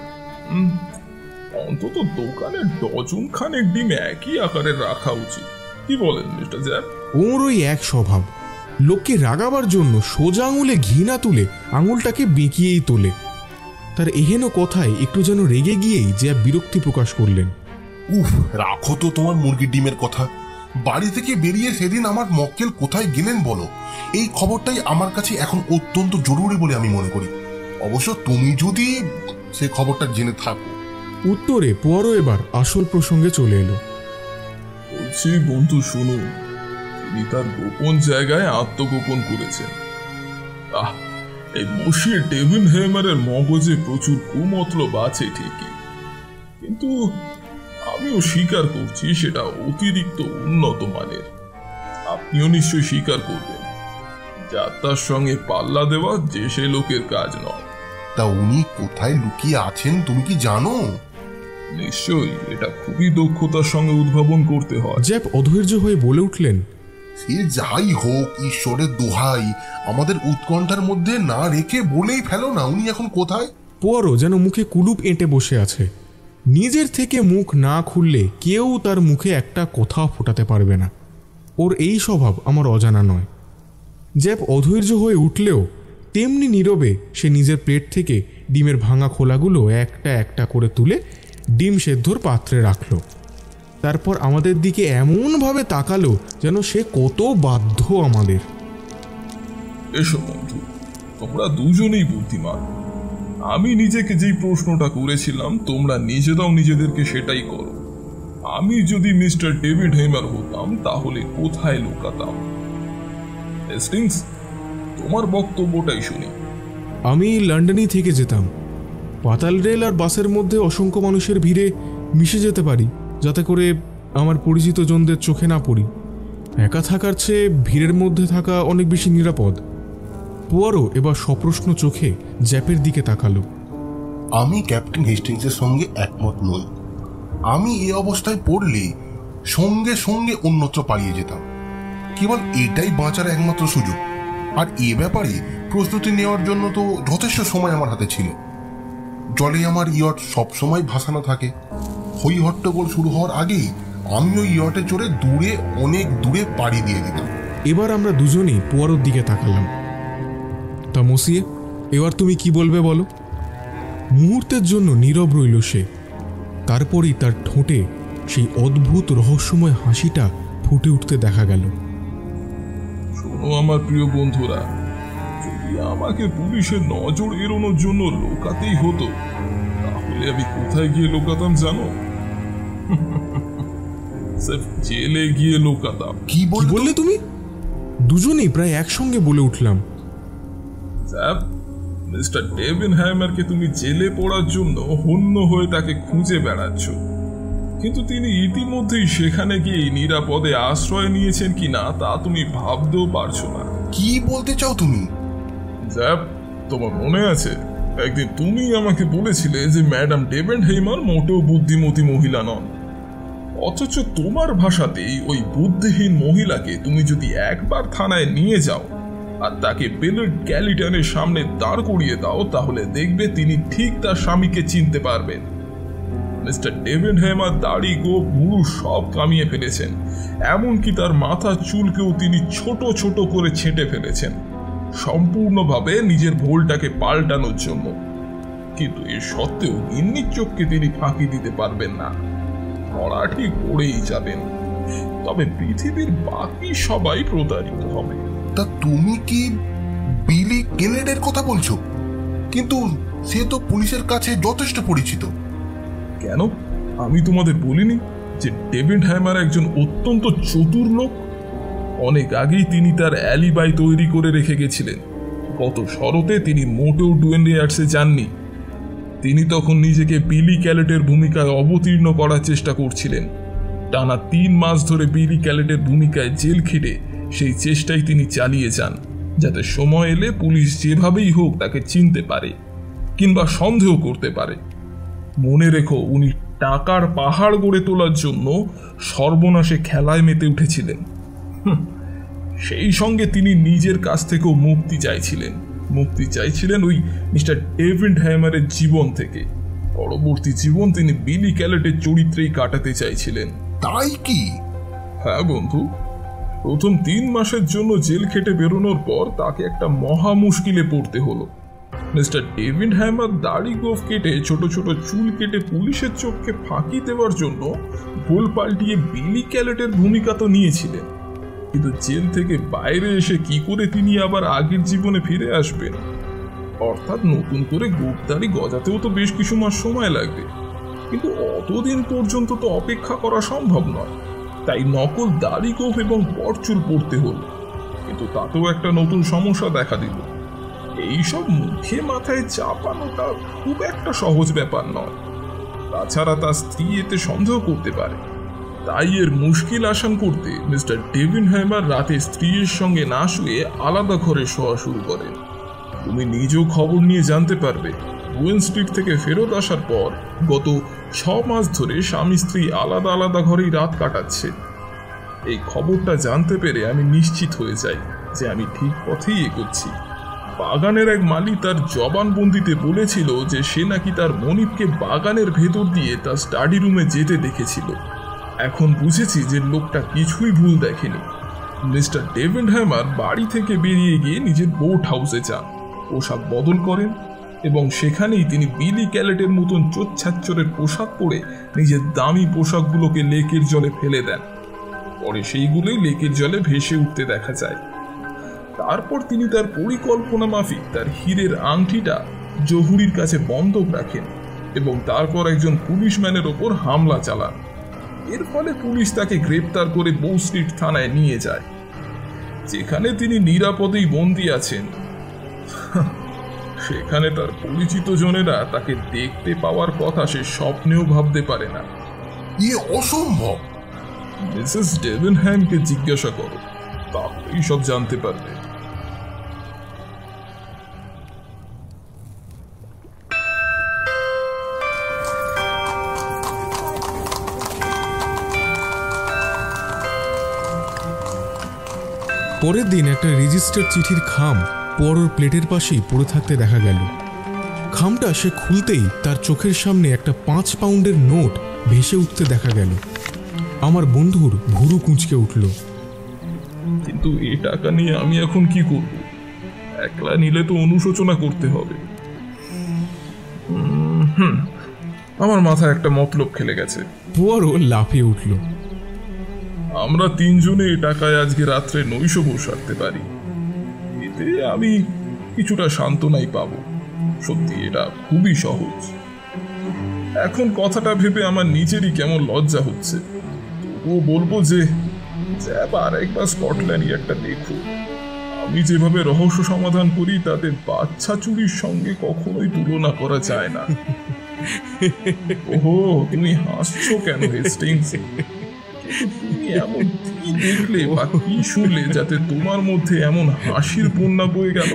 অন্তত দোকানে ডজন খানেক ডিম একই আকারে রাখা উচিত। কি বলেন মিস্টার জ্যাপ? ওর ওই এক স্বভাব, লোককে রাগাবার জন্য সোজা আঙুলে ঘি না তুলে আঙুলটাকে বেঁকিয়েই তোলে। তার এহেন কথায় একটু যেন রেগে গিয়েই জ্যাপ বিরক্তি প্রকাশ করলেন। উফ, রাখো তো তোমার মুরগির ডিমের কথা। বাড়ি থেকে বেরিয়ে সেদিন আমার মক্কেল কোথায় গেলেন বলো, এই খবরটাই আমার কাছে এখন অত্যন্ত জরুরি বলে আমি মনে করি। অবশ্য তুমি যদি সে খবরটা জেনে থাকো। উত্তরে পুয়ারো এবার আসল প্রসঙ্গে চলে এলো। বলছি বন্ধু শুনুন, তিনি তার গোপন জায়গায় আত্মগোপন করেছেন। এই বসিয়ে ডেভিনহেইমারের মগজে প্রচুর কুমতলব আছে ঠিকই, কিন্তু আমিও স্বীকার করছি সেটা অতিরিক্ত উন্নত মানের। আপনিও নিশ্চয়ই স্বীকার করবেন যাত্রার সঙ্গে পাল্লা দেওয়া যে সে লোকের কাজ নয়। তা উনি কোথায় লুকিয়ে আছেন তুমি কি জানো? নিশ্চয়ই, এটা খুবই দক্ষতার সঙ্গে উদ্ভাবন করতে হয়। জ্যাপ অধৈর্য হয়ে বলে উঠলেন, সে যাই হোক, ঈশ্বরের দোহাই, আমাদের উৎকণ্ঠার মধ্যে না রেখে বলেই ফেলো না উনি এখন কোথায়। পুয়ারো যেন মুখে কুলুপ এঁটে বসে আছে। নিজের থেকে মুখ না খুললে কেউ তার মুখে একটা কথাও ফোটাতে পারবে না। ওর এই স্বভাব আমার অজানা নয়। জ্যাপ অধৈর্য হয়ে উঠলেও তেমনি নীরবে সে নিজের প্লেট থেকে ডিমের ভাঙা খোলাগুলো একটা একটা করে তুলে ডিম সেদ্ধর পাত্রে রাখল। তারপর আমাদের দিকে এমনভাবে তাকালো যেন সে কত বাধ্য আমাদের। এসো বন্ধু, তোমরা দুজনেই বুদ্ধিমান। আমি নিজেকে যেই প্রশ্নটা করেছিলাম তোমরা নিজেরাও নিজেদেরকে সেটাই করো। আমি যদি মিস্টার ডেভিনহেইমার হতাম তাহলে কোথায় লুকাতাম? হেস্টিংস, তোমার বক্তব্যটাই শুনি। আমি লন্ডনেই থেকে যেতাম। পাতাল রেল আর বাসের মধ্যে অসংখ্য মানুষের ভিড়ে মিশে যেতে পারি, যাতে করে আমার পরিচিত জনদের চোখে না পড়ি। একা থাকার চেয়ে ভিড়ের মধ্যে থাকা অনেক বেশি নিরাপদ। পুয়ারো এবার সপ্রশ্ন চোখে জ্যাপের দিকে তাকালো। আমি ক্যাপ্টেন হেস্টিংসের সঙ্গে একমত নই। আমি এই অবস্থায় পড়লে সঙ্গে সঙ্গে অন্যত্র পালিয়ে যেতাম। কেবল এটাই বাঁচার একমাত্র সুযোগ। আর এ ব্যাপারে প্রস্তুতি নেওয়ার জন্য তো যথেষ্ট সময় আমার হাতে ছিল। জলে আমার ইয়ট সবসময় ভাসানো থাকে। হই হট্টগোল শুরু হওয়ার আগেই আমি ওই ইয়টে চড়ে দূরে, অনেক দূরে পাড়ি দিয়ে দিতাম। এবার আমরা দুজনেই পুয়ারোর দিকে তাকালাম। তা মসিয়ে, এবার তুমি কি বলবে বলো? মুহূর্তের জন্য নীরব রইল সে। তারপরই তার ঠোঁটে সেই অদ্ভুত রহস্যময় হাসিটা ফুটে উঠতে দেখা গেল। শোনো আমার প্রিয় বন্ধুরা, যদি আমাকে পুলিশের নজর এড়ানোর জন্য লোকাতেই হতো তাহলে আমি কোথায় গিয়ে লোকাতাম জানো? জেলে গিয়ে লোকাতাম। কি বললে তুমি? দুজনেই প্রায় একসঙ্গে বলে উঠলাম। মিস্টার ডেভেনহ্যামারকে তুমি জেলে পড়ার জন্য হন্য হয়ে তাকে খুঁজে বেড়াচ্ছ, কিন্তু তিনি ইতিমধ্যেই সেখানে গিয়ে নিরাপদে আশ্রয় নিয়েছেন কিনা তা তুমি ভাবতেও পারছো না। কি বলতে চাও তুমি? জ্যাপ, তোমার মনে আছে একদিন তুমি আমাকে বলেছিলে যে ম্যাডাম ডেভেনহেইমার মোটেও বুদ্ধিমতী মহিলা নন, অথচ তোমার ভাষাতেই ওই বুদ্ধিহীন মহিলাকে তুমি যদি একবার থানায় নিয়ে যাও আর তাকে বেলের গ্যালিটনের সামনে দাঁড় করিয়ে দাও, তাহলে দেখবে তিনি ঠিক তার স্বামীকে চিনতে পারবেন। মিস্টার ডেভেনহেইমার দাড়ি গোঁফ ভুরু সব কামিয়ে ফেলেছেন, এমনকি তার মাথার চুলকেও তিনি ছোট ছোট করে ছেঁটে ফেলেছেন, সম্পূর্ণভাবে নিজের ভুলটাকে পাল্টানোর জন্য। কিন্তু এর সত্ত্বেও গিন্নির চোখকে তিনি ফাঁকি দিতে পারবেন না, ধরা ঠিক পড়েই যাবেন। তবে পৃথিবীর বাকি সবাই প্রতারিত হবে। তা তুমি কি বিলি কেনেডের কথা বলছো? কিন্তু সে তো পুলিশের কাছে যথেষ্ট পরিচিত। কেন, আমি তোমাদের বলিনি যে ডেভেনহ্যামার একজন অত্যন্ত চতুর লোক? অনেক আগেই তিনি তার অ্যালিবাই তৈরি করে রেখে গেছিলেন। গত শরতে তিনি মোটেও ডুয়েন্ডিয়ার্সে যাননি। তিনি তখন নিজেকে বিলি ক্যালেটের ভূমিকায় অবতীর্ণ করার চেষ্টা করছিলেন। টানা 3 মাস ধরে বিলি ক্যালেটের ভূমিকায় জেল খেটে সেই চেষ্টাই তিনি চালিয়ে যান, যাতে সময় এলে পুলিশ যেভাবেই হোক তাকে চিনতে পারে কিংবা সন্দেহ করতে পারে। মনে রেখো, উনি টাকার পাহাড় গড়ে তোলার জন্য সর্বনাশে খেলায় মেতে উঠেছিলেন। সেই সঙ্গে তিনি নিজের কাছ থেকেও মুক্তি চাইছিলেন ওই মিস্টার ডেভেনহ্যামারের জীবন থেকে। পরবর্তী জীবন তিনি বিলি ক্যালেটের চরিত্রেই কাটাতে চাইছিলেন। তাই কি? হ্যাঁ বন্ধু, প্রথম 3 মাসের জন্য জেল খেটে বেরোনোর পর তাকে একটা মহা মুশকিলে পড়তে হলো। মিস্টার ডেভেনহ্যামার দাড়ি গোঁফ কেটে ছোট ছোট চুল কেটে পুলিশের চোখকে ফাঁকি দেওয়ার জন্য ভুল পাল্টিয়ে বিলি ক্যালেটের ভূমিকা তো নিয়েছিলেন, কিন্তু জেল থেকে বাইরে এসে কি করে তিনি আবার আগের জীবনে ফিরে আসবেন? অর্থাৎ নতুন করে গোঁফদাড়ি গজাতেও তো বেশ কিছু মাস সময় লাগবে, কিন্তু অতদিন পর্যন্ত তো অপেক্ষা করা সম্ভব নয়। তাই নকল দাড়ি গোঁফ এবং পরচুল পড়তে হলো, কিন্তু তাতেও একটা নতুন সমস্যা দেখা দিল। এইসব মুখে মাথায় চাপানোটা খুব একটা সহজ ব্যাপার নয়। তাছাড়া তার স্ত্রী এতে সন্দেহ করতে পারে। তাই এর মুশকিল আসান করতে মিস্টার ডেভেনহ্যামার রাতে স্ত্রীর সঙ্গে না শুয়ে আলাদা ঘরে শোয়া শুরু করেন। তুমি নিজেও খবর নিয়ে জানতে পারবে, ওয়েন স্ট্রিট থেকে ফেরত আসার পর গত 6 মাস ধরে স্বামী স্ত্রী আলাদা আলাদা ঘরেই রাত কাটাচ্ছে। এই খবরটা জানতে পেরে আমি নিশ্চিত হয়ে যাই যে আমি ঠিক পথেই এগোচ্ছি। বাগানের এক মালি তার জবানবন্দিতে বলেছিল যে সে নাকি তার মনিবকে বাগানের ভেতর দিয়ে তার স্টাডি রুমে যেতে দেখেছিল। এখন বুঝেছি যে লোকটা কিছুই ভুল দেখেনি। মিস্টার ডেভেনহ্যামার বাড়ি থেকে বেরিয়ে গিয়ে নিজের বোট হাউসে যান, পোশাক বদল করেন এবং সেখানেই তিনি বিলি ক্যালেটের মতন চোচ্ছাচ্চরের পোশাক পরে নিজের দামি পোশাকগুলোকে লেকের জলে ফেলে দেন। পরে সেইগুলোই লেকের জলে ভেসে উঠতে দেখা যায়। তারপর তিনি তার পরিকল্পনা মাফিক তার হীরের আংটিটা জহুরির কাছে বন্ধক রাখেন এবং তারপর একজন পুলিশম্যানের ওপর হামলা চালান। এর ফলে পুলিশ তাকে গ্রেপ্তার করে বউ স্ট্রিট থানায় নিয়ে যায়, যেখানে তিনি নিরাপদেই বন্দী আছেন। সেখানে তার পরিচিত জনেরা তাকে দেখতে পাওয়ার কথা সে স্বপ্নেও ভাবতে পারে না। অসম্ভব। মিসেস ডেভেনহ্যামকে জিজ্ঞাসা করো, তাহলেই সব জানতে পারবে। পরের দিন একটা রেজিস্টার চিঠির খাম পরোর প্লেটের পাশেই পড়ে থাকতে দেখা গেল। খামটা সে খুলতেই তার চোখের সামনে একটা 5 পাউন্ডের নোট ভেসে উঠতে দেখা গেল। আমার বন্ধুর ভুরু কুঁচকে উঠল। কিন্তু এই টাকা নিয়ে আমি এখন কি করব? একলা নিলে তো অনুশোচনা করতে হবে। আমার মাথায় একটা মতলব খেলে গেছে। পোয়ারো লাফিয়ে উঠল। আমরা 3 জনে এই টাকায় আজকে রাত্রে নৈশ বসাতে পারি। এতে আমি কিছুটা সান্ত্বনাই পাবো। সত্যি এটা খুবই সহজ। এখন কথাটা ভেবে আমার নিজেরই কেমন লজ্জা হচ্ছে। তবুও বলবো যে একবার স্কটল্যান্ডই একটা দেখো। আমি যেভাবে রহস্য সমাধান করি তাতে বাচ্চা চুরির সঙ্গে কখনোই তুলনা করা যায় না। ওহো, তুমি হাসছো কেন হেস্টিংস? তুমি এমন কি দেখলে বা কি শুনলে যাতে তোমার মধ্যে এমন হাসির বন্যা বয়ে গেল?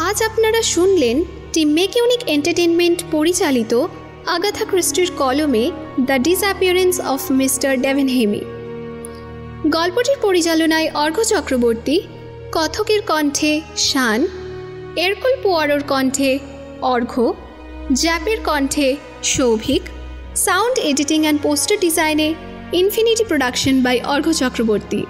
আজ আপনারা শুনলেন টিম মেক ইউনিক এন্টারটেনমেন্ট পরিচালিত আগাথা ক্রিস্টির কলমে the disappearance of mister Davenheim. গল্পটির পরিচালনায় অর্ঘ্য চক্রবর্তী, কথকের কণ্ঠে শান, এরকুল পোয়ারোর কণ্ঠে অর্ঘ্য, জ্যাপের কণ্ঠে Souvik, sound editing and poster ডিজাইনে ইনফিনিটি প্রোডাকশন বাই অর্ঘ্য চক্রবর্তী।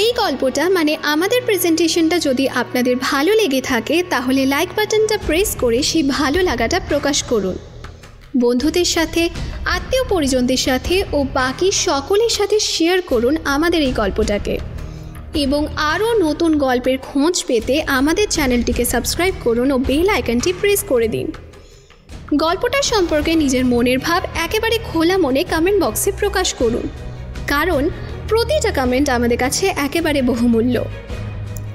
এই গল্পটা মানে আমাদের প্রেজেন্টেশনটা যদি আপনাদের ভালো লেগে থাকে তাহলে লাইক বাটনটা প্রেস করে সেই ভালো লাগাটা প্রকাশ করুন। বন্ধুদের সাথে, আত্মীয় পরিজনদের সাথে ও বাকি সকলের সাথে শেয়ার করুন আমাদের এই গল্পটাকে। এবং আরও নতুন গল্পের খোঁজ পেতে আমাদের চ্যানেলটিকে সাবস্ক্রাইব করুন ও বেল আইকনটি প্রেস করে দিন। গল্পটা সম্পর্কে নিজের মনের ভাব একেবারে খোলা মনে কমেন্ট বক্সে প্রকাশ করুন, কারণ প্রতিটা কমেন্ট আমাদের কাছে একেবারে বহুমূল্য।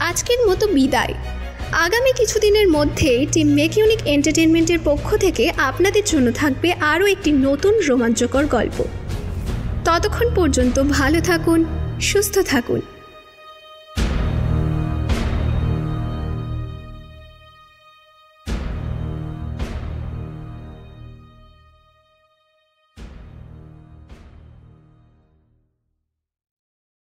আজকের মতো বিদায়। আগামী কিছুদিনের মধ্যেই টিম মেক ইউনিক এন্টারটেনমেন্টের পক্ষ থেকে আপনাদের জন্য থাকবে আরও একটি নতুন রোমাঞ্চকর গল্প। ততক্ষণ পর্যন্ত ভালো থাকুন, সুস্থ থাকুন।